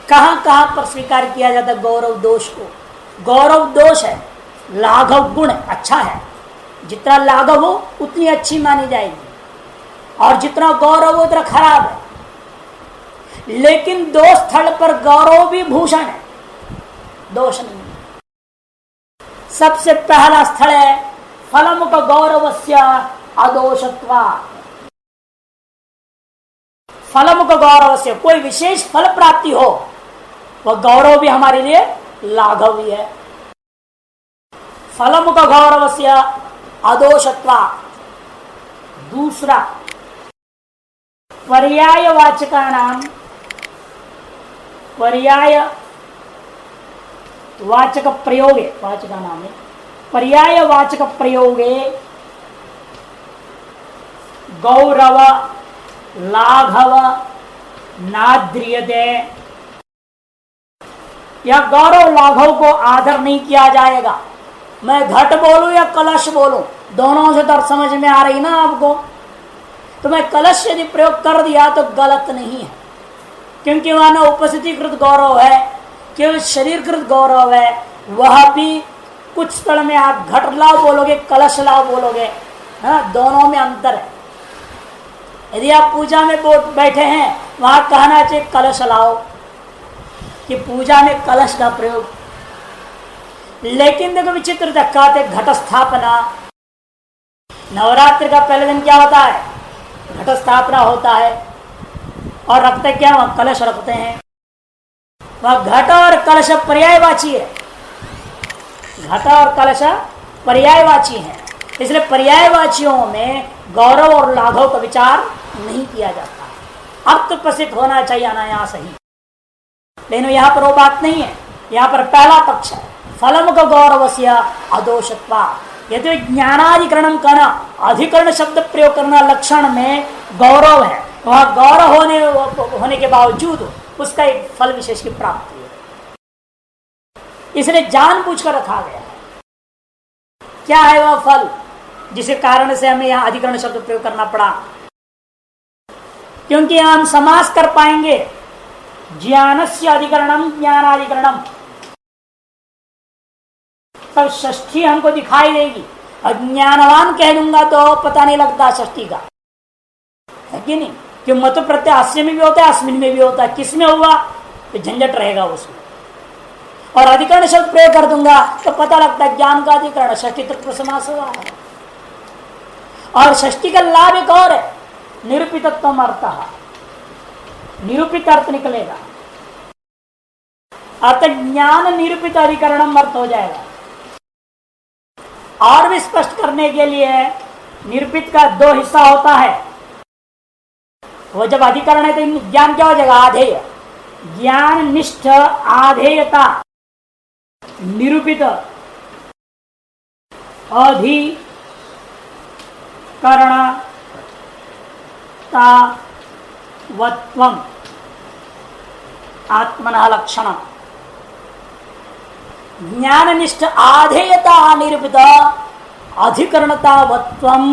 कहां कहां पर स्वीकार किया जाता है गौरव दोष को? गौरव दोष है, लाघव गुण है, अच्छा है। जितना लाघव हो उतनी अच्छी मानी जाएगी, और जितना गौरव हो उतना खराब है। लेकिन 2 स्थल पर गौरव भी भूषण है, दोष नहीं। सबसे पहला स्थल है फलमुख गौरवस्य अदोषत्वा। फलमुख गौरवस्य, कोई विशेष फल प्राप्ति हो, वह गौरव भी हमारे लिए लाघव ही है। फलमुख गौरवस्य अदोषत्वा। दूसरा, पर्याय वाचकानाम, पर्याय वाचक प्रयोगे, वाचका नाम है पर्याय वाचक प्रयोगे गौरव लाघव नाद्रियते। या गौरव लाघव को आदर नहीं किया जाएगा। मैं घट बोलूं या कलश बोलूं, दोनों से तो समझ में आ रही ना आपको। तो मैं कलश यदि प्रयोग कर दिया तो गलत नहीं है, क्योंकि वहां न उपस्थितिकृत गौरव है, केवल शरीरकृत गौरव है। वह भी कुछ स्थल में आप घट लाओ बोलोगे, कलश लाओ बोलोगे, हाँ, दोनों में अंतर है। यदि आप पूजा में बैठे हैं, वहां कहना चाहिए कलश लाओ, कि पूजा में कलश का प्रयोग। लेकिन देखो विचित्र कहते घट स्थापना, नवरात्रि का पहले दिन क्या होता है, घट स्थापना होता है, और रखते क्या, वहां कलश रखते हैं। वह घट और कलश पर्यायवाची है, घट और कलश पर्यायवाची है, इसलिए पर्यायवाचियों में गौरव और लाघव का विचार नहीं किया जाता। अर्थ प्रसिद्ध होना चाहिए अनायास ही, लेकिन यहाँ पर वो बात नहीं है। यहाँ पर पहला पक्ष है फलम का गौरव से अदोषत्वा। यदि ज्ञानाधिकरण करना, अधिकरण शब्द प्रयोग करना लक्षण में गौरव है, वह गौरव होने के बावजूद उसका एक फल विशेष की प्राप्ति है, इसलिए जानबूझकर रखा गया है। क्या है वह फल जिसके कारण से हमें यहां अधिकरण शब्द प्रयोग करना पड़ा? क्योंकि हम समास कर पाएंगे, ज्ञानस्य अधिकरणम ज्ञानाधिकरणम, तब षष्ठी हमको दिखाई देगी। अज्ञानवान कह दूंगा तो पता नहीं लगता षष्ठी का, है कि नहीं? कि मत प्रत्यय अस्य में भी होता है, अस्मिन में भी होता है, किसमें हुआ तो झंझट रहेगा उसमें। और अधिकरण शब्द प्रयोग कर दूंगा तो पता लगता है ज्ञान का अधिकरण, षष्ठी तत्व समास हुआ है। और षष्ठी का लाभ एक और है, निरूपितत्व अर्थ, निरूपित अर्थ निकलेगा, अतः ज्ञान निरूपित अधिकरणम अर्थ हो जाएगा। और भी स्पष्ट करने के लिए निरूपित का दो हिस्सा होता है, वो जब अधिकरण है तो ज्ञान क्या हो जाएगा, आधेय, ज्ञान निष्ठ आधेयता, निरूपित अधिकरणतावत्वम् आत्मनः लक्षण। ज्ञाननिष्ठ आधेयता निरूपित अधिकरणतावत्वम्,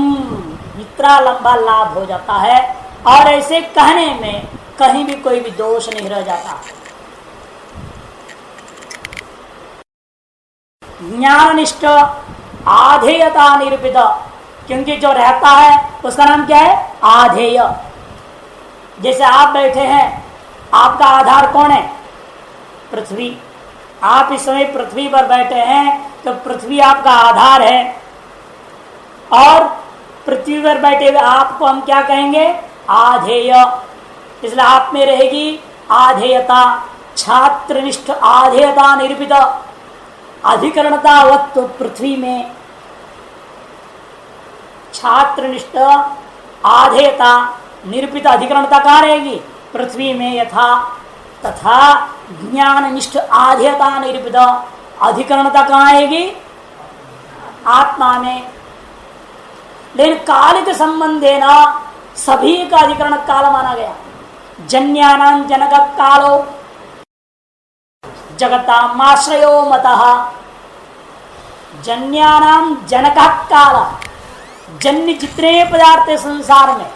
इतना लंबा लाभ हो जाता है, और ऐसे कहने में कहीं भी कोई भी दोष नहीं रह जाता। ज्ञाननिष्ठ आधेयता निरूपित, क्योंकि जो रहता है उसका नाम क्या है, आधेय। जैसे आप बैठे हैं, आपका आधार कौन है, पृथ्वी। आप इस समय पृथ्वी पर बैठे हैं तो पृथ्वी आपका आधार है, और पृथ्वी पर बैठे हुए आपको हम क्या कहेंगे, आधेय। इसलिए आप में रहेगी आधेयता, छात्रनिष्ठ आधेयता निरूपित अधिकरणता वत्व पृथ्वी में। छात्रनिष्ठ आधेयता निरूपित अधिकरणता कहाँ रहेगी, पृथ्वी में। यथा तथा ज्ञाननिष्ठ आधेयता निरूपित अधिकरणता कहाँ आएगी, आत्मा में। लेकिन कालिक संबंधे न सभी का अधिकरण काल माना गया। जन्यानां जनक कालो जगतामाश्रयो मतः। जन्यानां जनक काल, जन्य जितने पदार्थ है संसार में,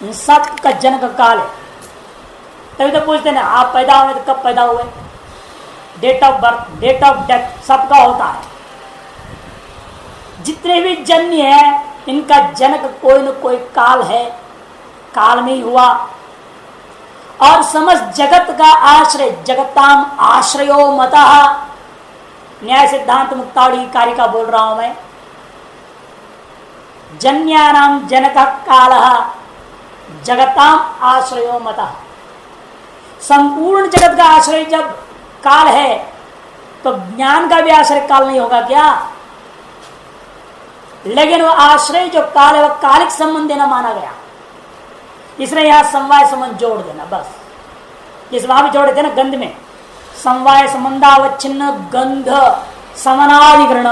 इन सब का जनक काल है। तभी तो पूछते ना, आप पैदा हुए तो कब पैदा हुए, date of birth, date of death सबका होता है। जितने भी जन्य है इनका जनक कोई न कोई काल है, काल में ही हुआ। और समस्त जगत का आश्रय, जगताम आश्रयो मतः, न्याय सिद्धांत मुक्तावली कारिका बोल रहा हूं मैं। जन्यानाम जनक कालः जगताम आश्रयो मतः। संपूर्ण जगत का आश्रय जब काल है तो ज्ञान का भी आश्रय काल नहीं होगा क्या? लेकिन वह आश्रय जो काल है वह कालिक संबंध देना माना गया, इसलिए यहां समवाय संबंध जोड़ देना बस। जिस वहां भी जोड़े थे ना गंध में, समवाय संबंधावच्छिन्न गंध समनाधिकरण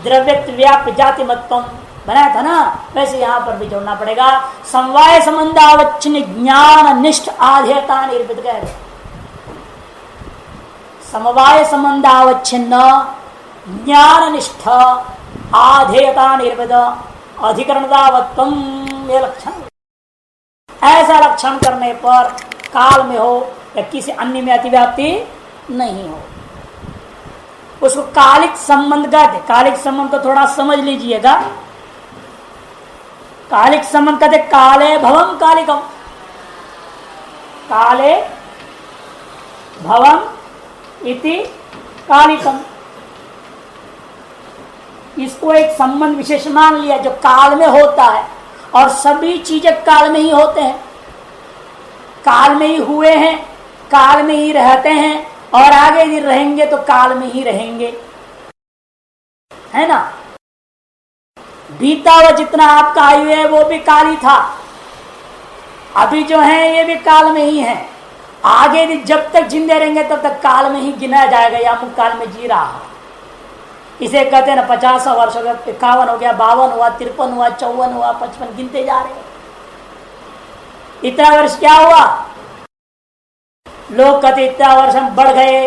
द्रव्य व्याप्य जाति मत्वम बनाया था ना, वैसे यहां पर भी जोड़ना पड़ेगा। समवाय संबंधावच्छिन्न ज्ञान निष्ठ आधेयता निरूपित कह रहे। समवाय संबंधावच्छिन्न ज्ञान निष्ठ आधेयता निरूपित अधिकरणतावत्वम, ये लक्षण। ऐसा लक्षण करने पर काल में हो या किसी अन्य में अतिव्याप्ति नहीं हो। उसको कालिक संबंध कहते। कालिक संबंध को थोड़ा समझ लीजिएगा। कालिक संबंध कहते काले भवम कालिकम, काले भवम इति कालिकम। इसको एक संबंध विशेष मान लिया जो काल में होता है, और सभी चीजें काल में ही होते हैं, काल में ही हुए हैं, काल में ही रहते हैं, और आगे भी रहेंगे तो काल में ही रहेंगे, है ना। बीता हुआ जितना आपका आयु है वो भी काल ही था, अभी जो है ये भी काल में ही है, आगे भी जब तक जिंदे रहेंगे तब तक काल में ही गिना जाएगा, या मुख काल में जी रहा है। इसे कहते हैं ना 50 वर्ष हो गया, 51 हो गया, 52 हुआ, 53 हुआ, 54 हुआ, 55, गिनते जा रहे हैं। इतना वर्ष क्या हुआ? लोग कहते इतना वर्ष हम बढ़ गए,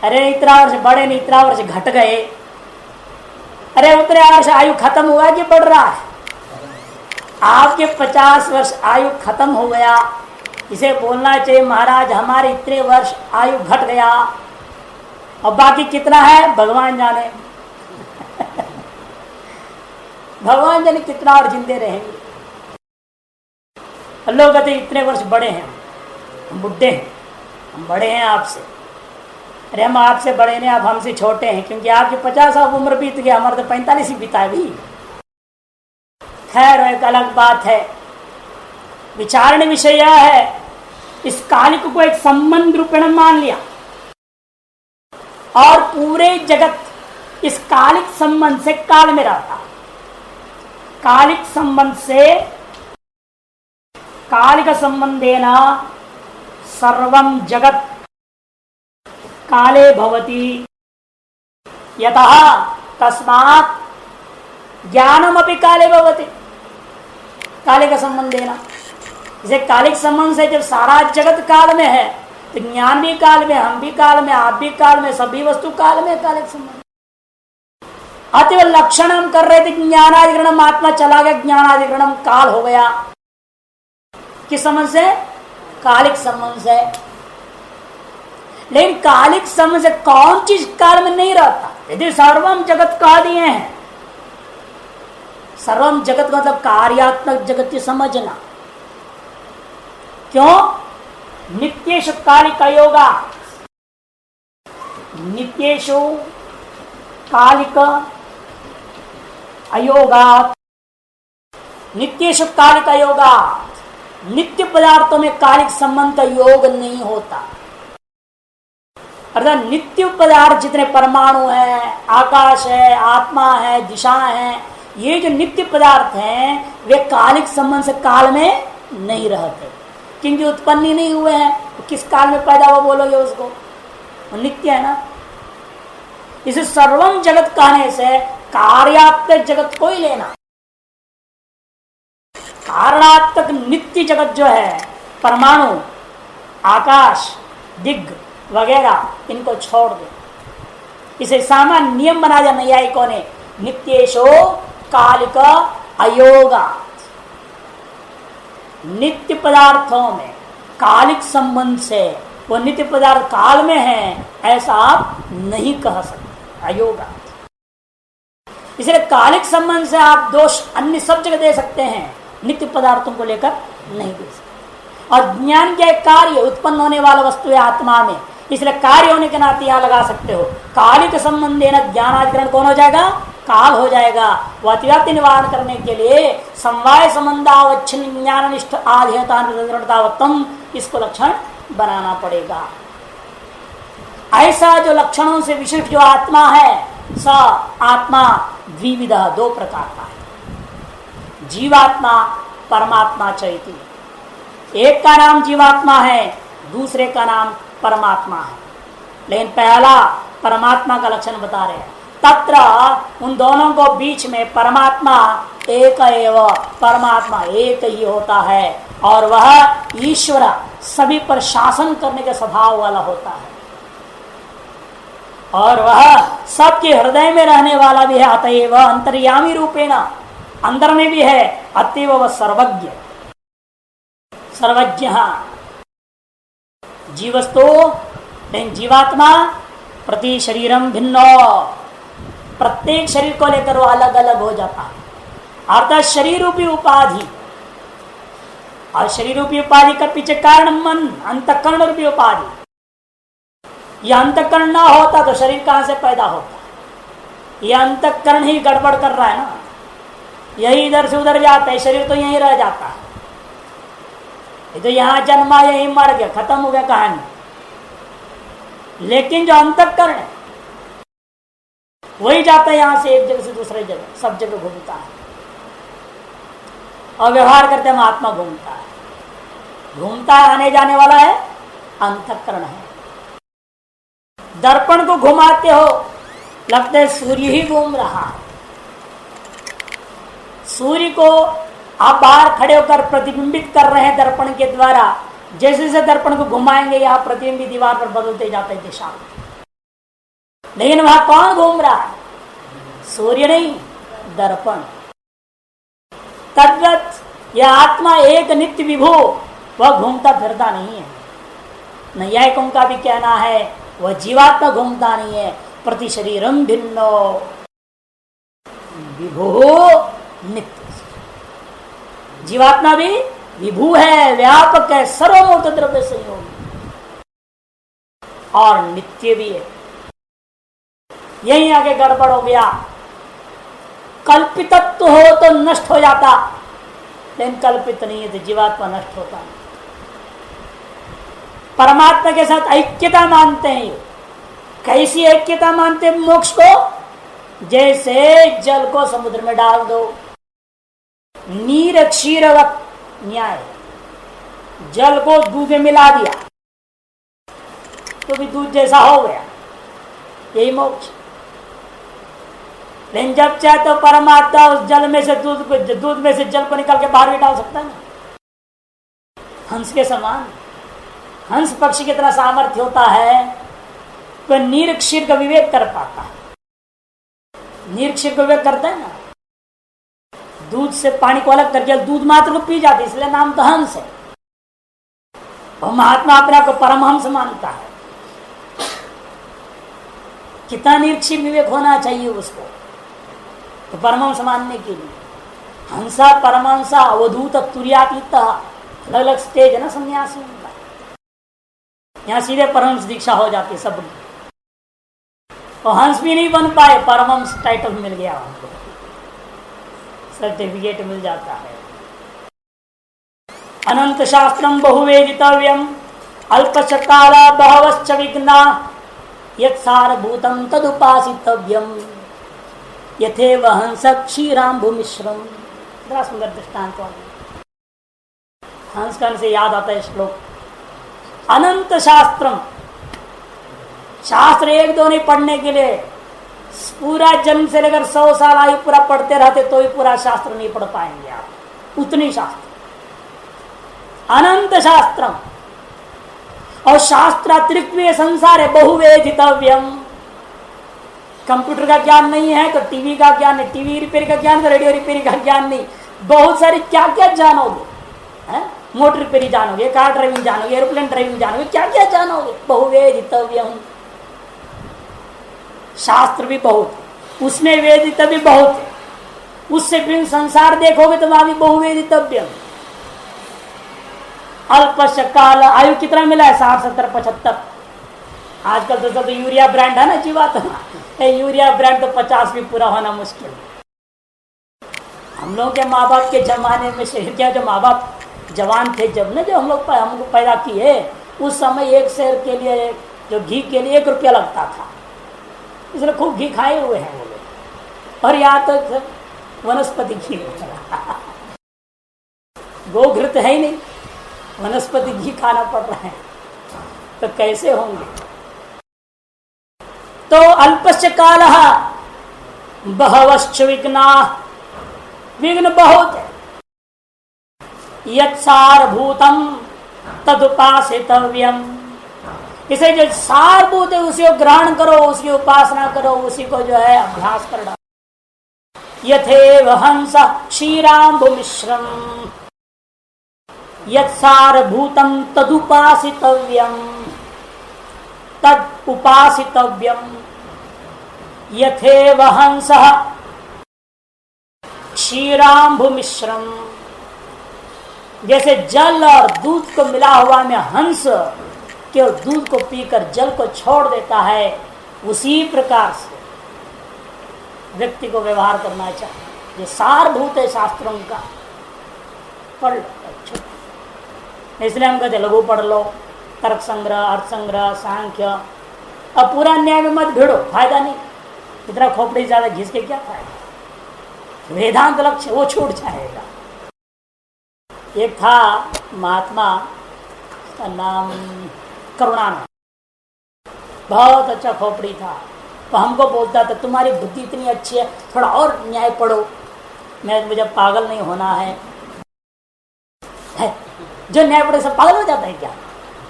अरे इतना वर्ष बढ़े नहीं, इतना वर्ष घट गए। अरे उतने वर्ष आयु खत्म हुआ कि बढ़ रहा है? आपके 50 वर्ष आयु खत्म हो गया, इसे बोलना चाहिए महाराज हमारे इतने वर्ष आयु घट गया, और बाकी कितना है भगवान जाने। भगवान जाने कितना और जिंदे रहेंगे। लोग कहते इतने वर्ष बड़े हैं, हम बुढ़े हैं, हम बड़े हैं आपसे। अरे हम आपसे बड़े नहीं, आप हमसे छोटे हैं, क्योंकि आपकी 50 उम्र बीत गया, हमारे तो 45 ही बीता भी। खैर एक अलग बात है। विचारण विषय यह है, इस कालिक को एक संबंध रूपेण मान लिया, और पूरे जगत इस कालिक संबंध से काल में रहता। कालिक संबंध से, कालिक संबंधेन सर्वं जगत काले भवति, यतः तस्मात् ज्ञानमपि काले भवति। कालिक संबंधेन, इसे कालिक संबंध से जब सारा जगत काल में है तो ज्ञान भी काल में, हम भी काल में, आप भी काल में, सभी वस्तु काल में, कालिक संबंध। अतः लक्षण हम कर रहे थे ज्ञानाधिकरणम, आत्मा चला गया, ज्ञानाधिकरणम काल हो गया। किस संबंध से? कालिक संबंध से। लेकिन कालिक संबंध से कौन चीज काल में नहीं रहता? यदि सर्वम जगत कह दिए हैं, सर्वम जगत मतलब कार्यात्मक जगत की समझना। क्यों? नित्येषु कालिक अयोगा, नित्येषु कालिक अयोगा, नित्येषु कालिक अयोगा, नित्य पदार्थों में कालिक संबंध का योग नहीं होता। अर्थात नित्य पदार्थ जितने परमाणु है, आकाश है, आत्मा है, दिशा है, ये जो नित्य पदार्थ हैं वे कालिक संबंध से काल में नहीं रहते, क्योंकि उत्पन्न ही नहीं हुए हैं। तो किस काल में पैदा हुआ बोलोगे उसको? वो नित्य है ना। इसे सर्वम जगत कहने से कार्यात्मक जगत को ही लेना, कारणात्मक नित्य जगत जो है, परमाणु, आकाश, दिग्ग वगैरह, इनको छोड़ दे। इसे सामान्य नियम बना दिया नैयायिकों ने, नित्येशो कालिक अयोगा। नित्य पदार्थों में कालिक संबंध से वो नित्य पदार्थ काल में है ऐसा आप नहीं कह सकते, अयोगा। इसलिए कालिक संबंध से आप दोष अन्य सब जगह दे सकते हैं, नित्य पदार्थों को लेकर नहीं दे सकते। और ज्ञान के कार्य उत्पन्न होने वाला वस्तु है आत्मा में, इसलिए कार्य होने के नाते यहां लगा सकते हो। कालिक संबंधे न ज्ञानाधिकरण कौन हो जाएगा? काल हो जाएगा। वह अतिव्याप्ति निवारण करने के लिए समवाय संबंधावच्छिन्न ज्ञाननिष्ठ आधेयतावत्तम, इसको लक्षण बनाना पड़ेगा। ऐसा जो लक्षणों से विशिष्ट जो आत्मा है, स आत्मा द्विविधा, दो प्रकार का है, जीवात्मा परमात्मा चैती। एक का नाम जीवात्मा है, दूसरे का नाम परमात्मा है। लेकिन पहला परमात्मा का लक्षण बता रहे हैं। तत्र उन दोनों को बीच में परमात्मा एक एव, परमात्मा एक ही होता है, और वह ईश्वर सभी पर शासन करने के स्वभाव वाला होता है, और वह सबके हृदय में रहने वाला भी है। अतएव अंतर्यामी रूपेण, अंदर में भी है, अतएव वह सर्वज्ञ, सर्वज्ञ जीवस्तो। लेकिन जीवात्मा प्रति शरीरम भिन्नो, प्रत्येक शरीर को लेकर वो अलग अलग हो जाता है। अर्थात शरीर रूपी उपाधि, और शरीर रूपी उपाधि का पीछे कारण मन, अंतःकरण रूपी उपाधि। यह अंतःकरण ना होता तो शरीर कहां से पैदा होता? यह अंतःकरण ही गड़बड़ कर रहा है ना, यही इधर से उधर जाता है, शरीर तो यहीं रह जाता है। ये तो यहां जन्मा यहीं मर गया, खत्म हो गया कहानी। लेकिन जो अंतःकरण है वही जाता है यहां से एक जगह से दूसरे जगह, सब जगह घूमता है और व्यवहार करते हैं। आत्मा घूमता है, घूमता है, आने जाने वाला है, अंतःकरण है। दर्पण को घुमाते हो, लगता है सूर्य ही घूम रहा है। सूर्य को आप बाहर खड़े होकर प्रतिबिंबित कर रहे हैं दर्पण के द्वारा। जैसे जैसे दर्पण को घुमाएंगे यहां प्रतिबिंबित दीवार पर बदलते जाते हैं दिशा। लेकिन वहां कौन घूम रहा है? सूर्य नहीं, दर्पण। तद्वत यह आत्मा एक नित्य विभु, वह घूमता फिरता नहीं है। नैयायिकों का भी कहना है वह जीवात्मा घूमता नहीं है। प्रति शरीरम भिन्नो विभु नित्य। जीवात्मा भी विभु है, व्यापक है, सर्वमूर्त द्रव्य संयोग और नित्य भी है। यही आगे गड़बड़ हो गया। कल्पितत्व हो तो नष्ट हो जाता, लेकिन कल्पित नहीं है तो जीवात्मा नष्ट होता नहीं। परमात्मा के साथ ऐक्यता मानते हैं। ये कैसी ऐक्यता मानते हैं? मोक्ष को जैसे जल को समुद्र में डाल दो, नीर क्षीरवत न्याय। जल को दूध में मिला दिया तो भी दूध जैसा हो गया, यही मोक्ष। लेकिन जब चाहे तो परमात्मा उस जल में से दूध में से जल को निकाल के बाहर भी डाल सकता है ना, हंस के समान। हंस पक्षी की तरह सामर्थ्य होता है तो नीर क्षीर का विवेक कर पाता है। नीर क्षीर का विवेक करता है ना, दूध से पानी को अलग करके दूध मात्र को पी जाते, इसलिए नाम तो हंस है। और महात्मा अपने आप को परमहंस मानता है। कितना निरीक्षित विवेक होना चाहिए उसको तो परमहंस मानने के लिए। हंसा, परमहंसा, अवधूत, तुर्यातीत, अलग अलग स्टेज है ना सन्यासी का। यहाँ सीधे परमहंस दीक्षा हो जाती है सब। और हंस भी नहीं बन पाए, परमहंस टाइटल मिल गया हमको, सर्टिफिकेट मिल जाता है। अनंत शास्त्रम बहुवेदितव्यम अल्पशकाल बहवश्च विघ्ना यत्सारभूतं तदुपासितव्यम यथेव हंस क्षीराम्बु मिश्रम। बड़ा सुंदर दृष्टांत। हंस कर्ण से याद आता है श्लोक। अनंत शास्त्रम, शास्त्र एक दो नहीं पढ़ने के लिए पूरा जन्म से लेकर 100 साल आयु पूरा पढ़ते रहते तो ही पूरा शास्त्र नहीं पढ़ पाएंगे आप। उतनी शास्त्र, अनंत शास्त्रम। और शास्त्र अतिरिक्त भी संसार है, बहुवेदितव्यम। कंप्यूटर का ज्ञान नहीं है तो टीवी का ज्ञान नहीं, टीवी रिपेयर का ज्ञान तो रेडियो रिपेयर का ज्ञान नहीं। बहुत सारी क्या क्या जानोगे, मोटर रिपेयरिंग जानोगे, कार ड्राइविंग जानोगे, एरोप्लेन ड्राइविंग जानोगे, क्या क्या जानोगे। बहुवेदितव्यम। शास्त्र भी बहुत है, उसमें वेदित भी बहुत है। उससे फिर संसार देखोगे तो वहां भी बहुवेदितव्यम। अल्पशकाल आयु कितना मिला है? 60, 70, 75। आजकल तो सब यूरिया ब्रांड है ना जीवात्मा। यूरिया ब्रांड तो 50 भी पूरा होना मुश्किल। हम लोग के माँ बाप के जमाने में शहर क्या, जो माँ बाप जवान थे जब ना, जब हम लोग हमको पैदा किए, उस समय एक शेर के लिए, जो घी के लिए 1 रुपया लगता था। इसलिए खूब घी खाए हुए हैं वो लोग। और यहाँ तो वनस्पति घी गोघृत है ही नहीं, वनस्पति घी खाना पड़ रहा है, तो कैसे होंगे। तो अल्पस्य काल बहवश्च विघ्ना, विघ्न बहुत है। यत्सारभूतम तदुपासितव्यम, इसे जो सारभूत है उसी को ग्रहण करो, उसकी उपासना करो, उसी को जो है अभ्यास कर डालो। यथेव हंस क्षीराम्बु मिश्रम यत्सारभूतम तदुपासितव्यम। तद उपासितव्यम यथेव हंसः क्षीरांभु मिश्रम। जैसे जल और दूध को मिला हुआ में हंस केवल दूध को पीकर जल को छोड़ देता है, उसी प्रकार से व्यक्ति को व्यवहार करना चाहिए। ये सारभूत है शास्त्रों का। पढ़ लो, इसलिए हम कहते लघु पढ़ लो, तर्क संग्रह, अर्थ संग्रह, सांख्य। अब पूरा न्याय में मत भिड़ो, फायदा नहीं। इतना खोपड़ी ज्यादा घिस के क्या फायदा। वेदांत लक्ष्य वो छूट जाएगा। एक था महात्मा, उसका नाम करुणानंद, बहुत अच्छा खोपड़ी था। तो हमको बोलता था तुम्हारी बुद्धि इतनी अच्छी है, थोड़ा और न्याय पढ़ो। मुझे पागल नहीं होना है। जो न्याय पढ़े सब पागल हो जाता है क्या?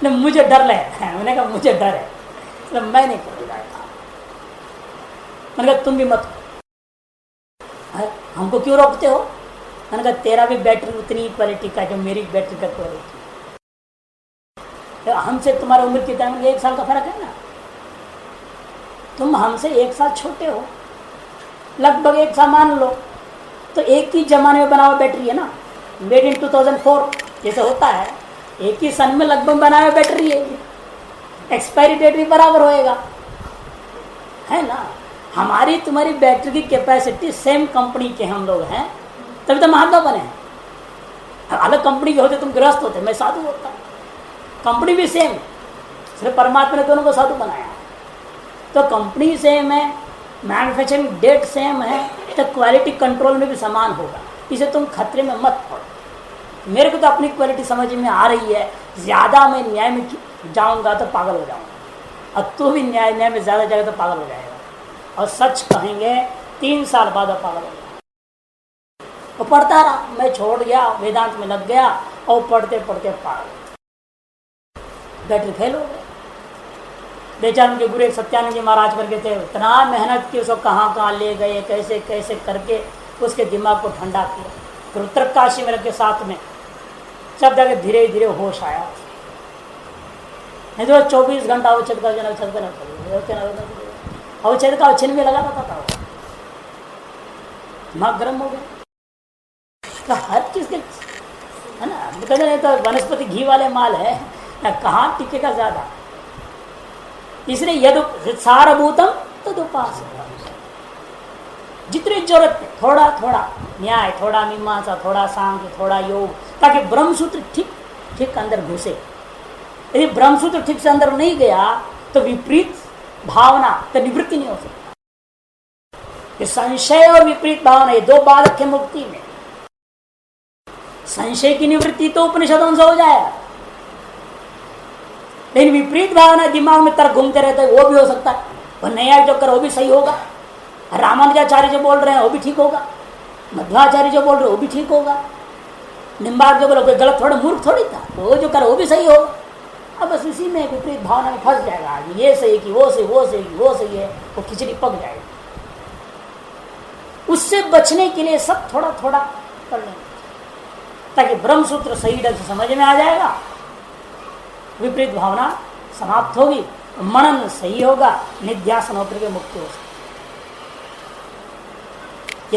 नहीं, मुझे डर लगता है। मैंने कहा मुझे डर है, तो मैं नहीं पढ़ूंगा। मैंने कहा तुम भी मत, हमको क्यों रोकते हो? मैंने कहा तेरा भी बैटरी उतनी क्वालिटी का जो मेरी बैटरी का क्वालिटी। तो हमसे तुम्हारा उम्र कितना है? 1 साल का फर्क है ना। तुम हमसे 1 साल छोटे हो, लगभग 1 साल मान लो। तो एक ही जमाने में बना हुआ बैटरी है ना, मेड इन 2004 जैसे होता है। एक ही सन में लगभग बना हुआ बैटरी है, एक्सपायरी डेट भी बराबर होएगा, है ना। हमारी तुम्हारी बैटरी की कैपेसिटी सेम कंपनी के हम लोग हैं, तभी तो महात्मा बने हैं। अलग कंपनी के होते तुम गृहस्थ होते, मैं साधु होता। कंपनी भी सेम, सिर्फ परमात्मा ने दोनों को साधु बनाया। तो कंपनी सेम है, मैन्युफैक्चरिंग डेट सेम है, तो क्वालिटी कंट्रोल में भी समान होगा। इसे तुम खतरे में मत पड़ो। मेरे को तो अपनी क्वालिटी समझ में आ रही है, ज्यादा मैं न्याय में जाऊंगा तो पागल हो जाऊंगा, और तू भी न्याय में ज्यादा जाएगा तो पागल हो जाएगा। और सच कहेंगे 3 साल बाद पागल हो गया। वो पढ़ता रहा, मैं छोड़ गया, वेदांत में लग गया, और पढ़ते पढ़ते पागल, बैटरी फेल हो गए। बेचारे उनके गुरु सत्यानंद जी महाराज करके थे, इतना मेहनत की, उसको कहाँ ले गए, कैसे कैसे करके उसके दिमाग को ठंडा किया। फिर उत्तरकाशी में के साथ में सब जगह धीरे धीरे होश आया। नहीं तो 24 घंटा अवच्छेद का अवच्छेद का अवच्छेद में लगा रहता था। दिमाग गर्म हो गया। तो हर चीज के है ना, कहते नहीं तो वनस्पति घी वाले माल है, कहाँ टिकेगा ज्यादा। इसलिए यदि सारभूतम तदुपासते, जितनी जरूरत है थोड़ा थोड़ा न्याय, थोड़ा मीमांसा, थोड़ा सांख्य, थोड़ा योग, ताकि ब्रह्मसूत्र ठीक ठीक अंदर घुसे। यदि ब्रह्मसूत्र ठीक से अंदर नहीं गया तो विपरीत भावना तो निवृत्ति नहीं हो सकती। ये संशय और विपरीत भावना, ये 2 बाधक है मुक्ति में। संशय की निवृत्ति तो उपनिषदों से हो जाएगा, लेकिन विपरीत भावना दिमाग में तर्क घूमते रहते हैं, वो भी हो सकता है। वो नया जो कर वो भी सही होगा, रामानुजाचार्य जो बोल रहे हैं वो भी ठीक होगा, मध्वाचार्य जो बोल रहे हैं वो भी ठीक होगा, निम्बार्क जो बोले गलत, थोड़ा मूर्ख थोड़ी था, तो वो जो कर वो भी सही होगा। अब बस इसी में विपरीत भावना में फंस जाएगा आगे, ये सही कि वो सही, वो सही कि वो सही है, वो खिचड़ी पक जाएगी। उससे बचने के लिए सब थोड़ा थोड़ा कर लेंगे, ताकि ब्रह्मसूत्र सही ढंग से समझ में आ जाएगा, विपरीत भावना समाप्त होगी, मनन सही होगा, निध्यासन होकर के मुक्ति हो सकती।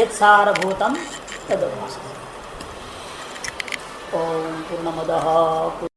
यत् सारभूतम तदुपासते। ओम पूर्णमदः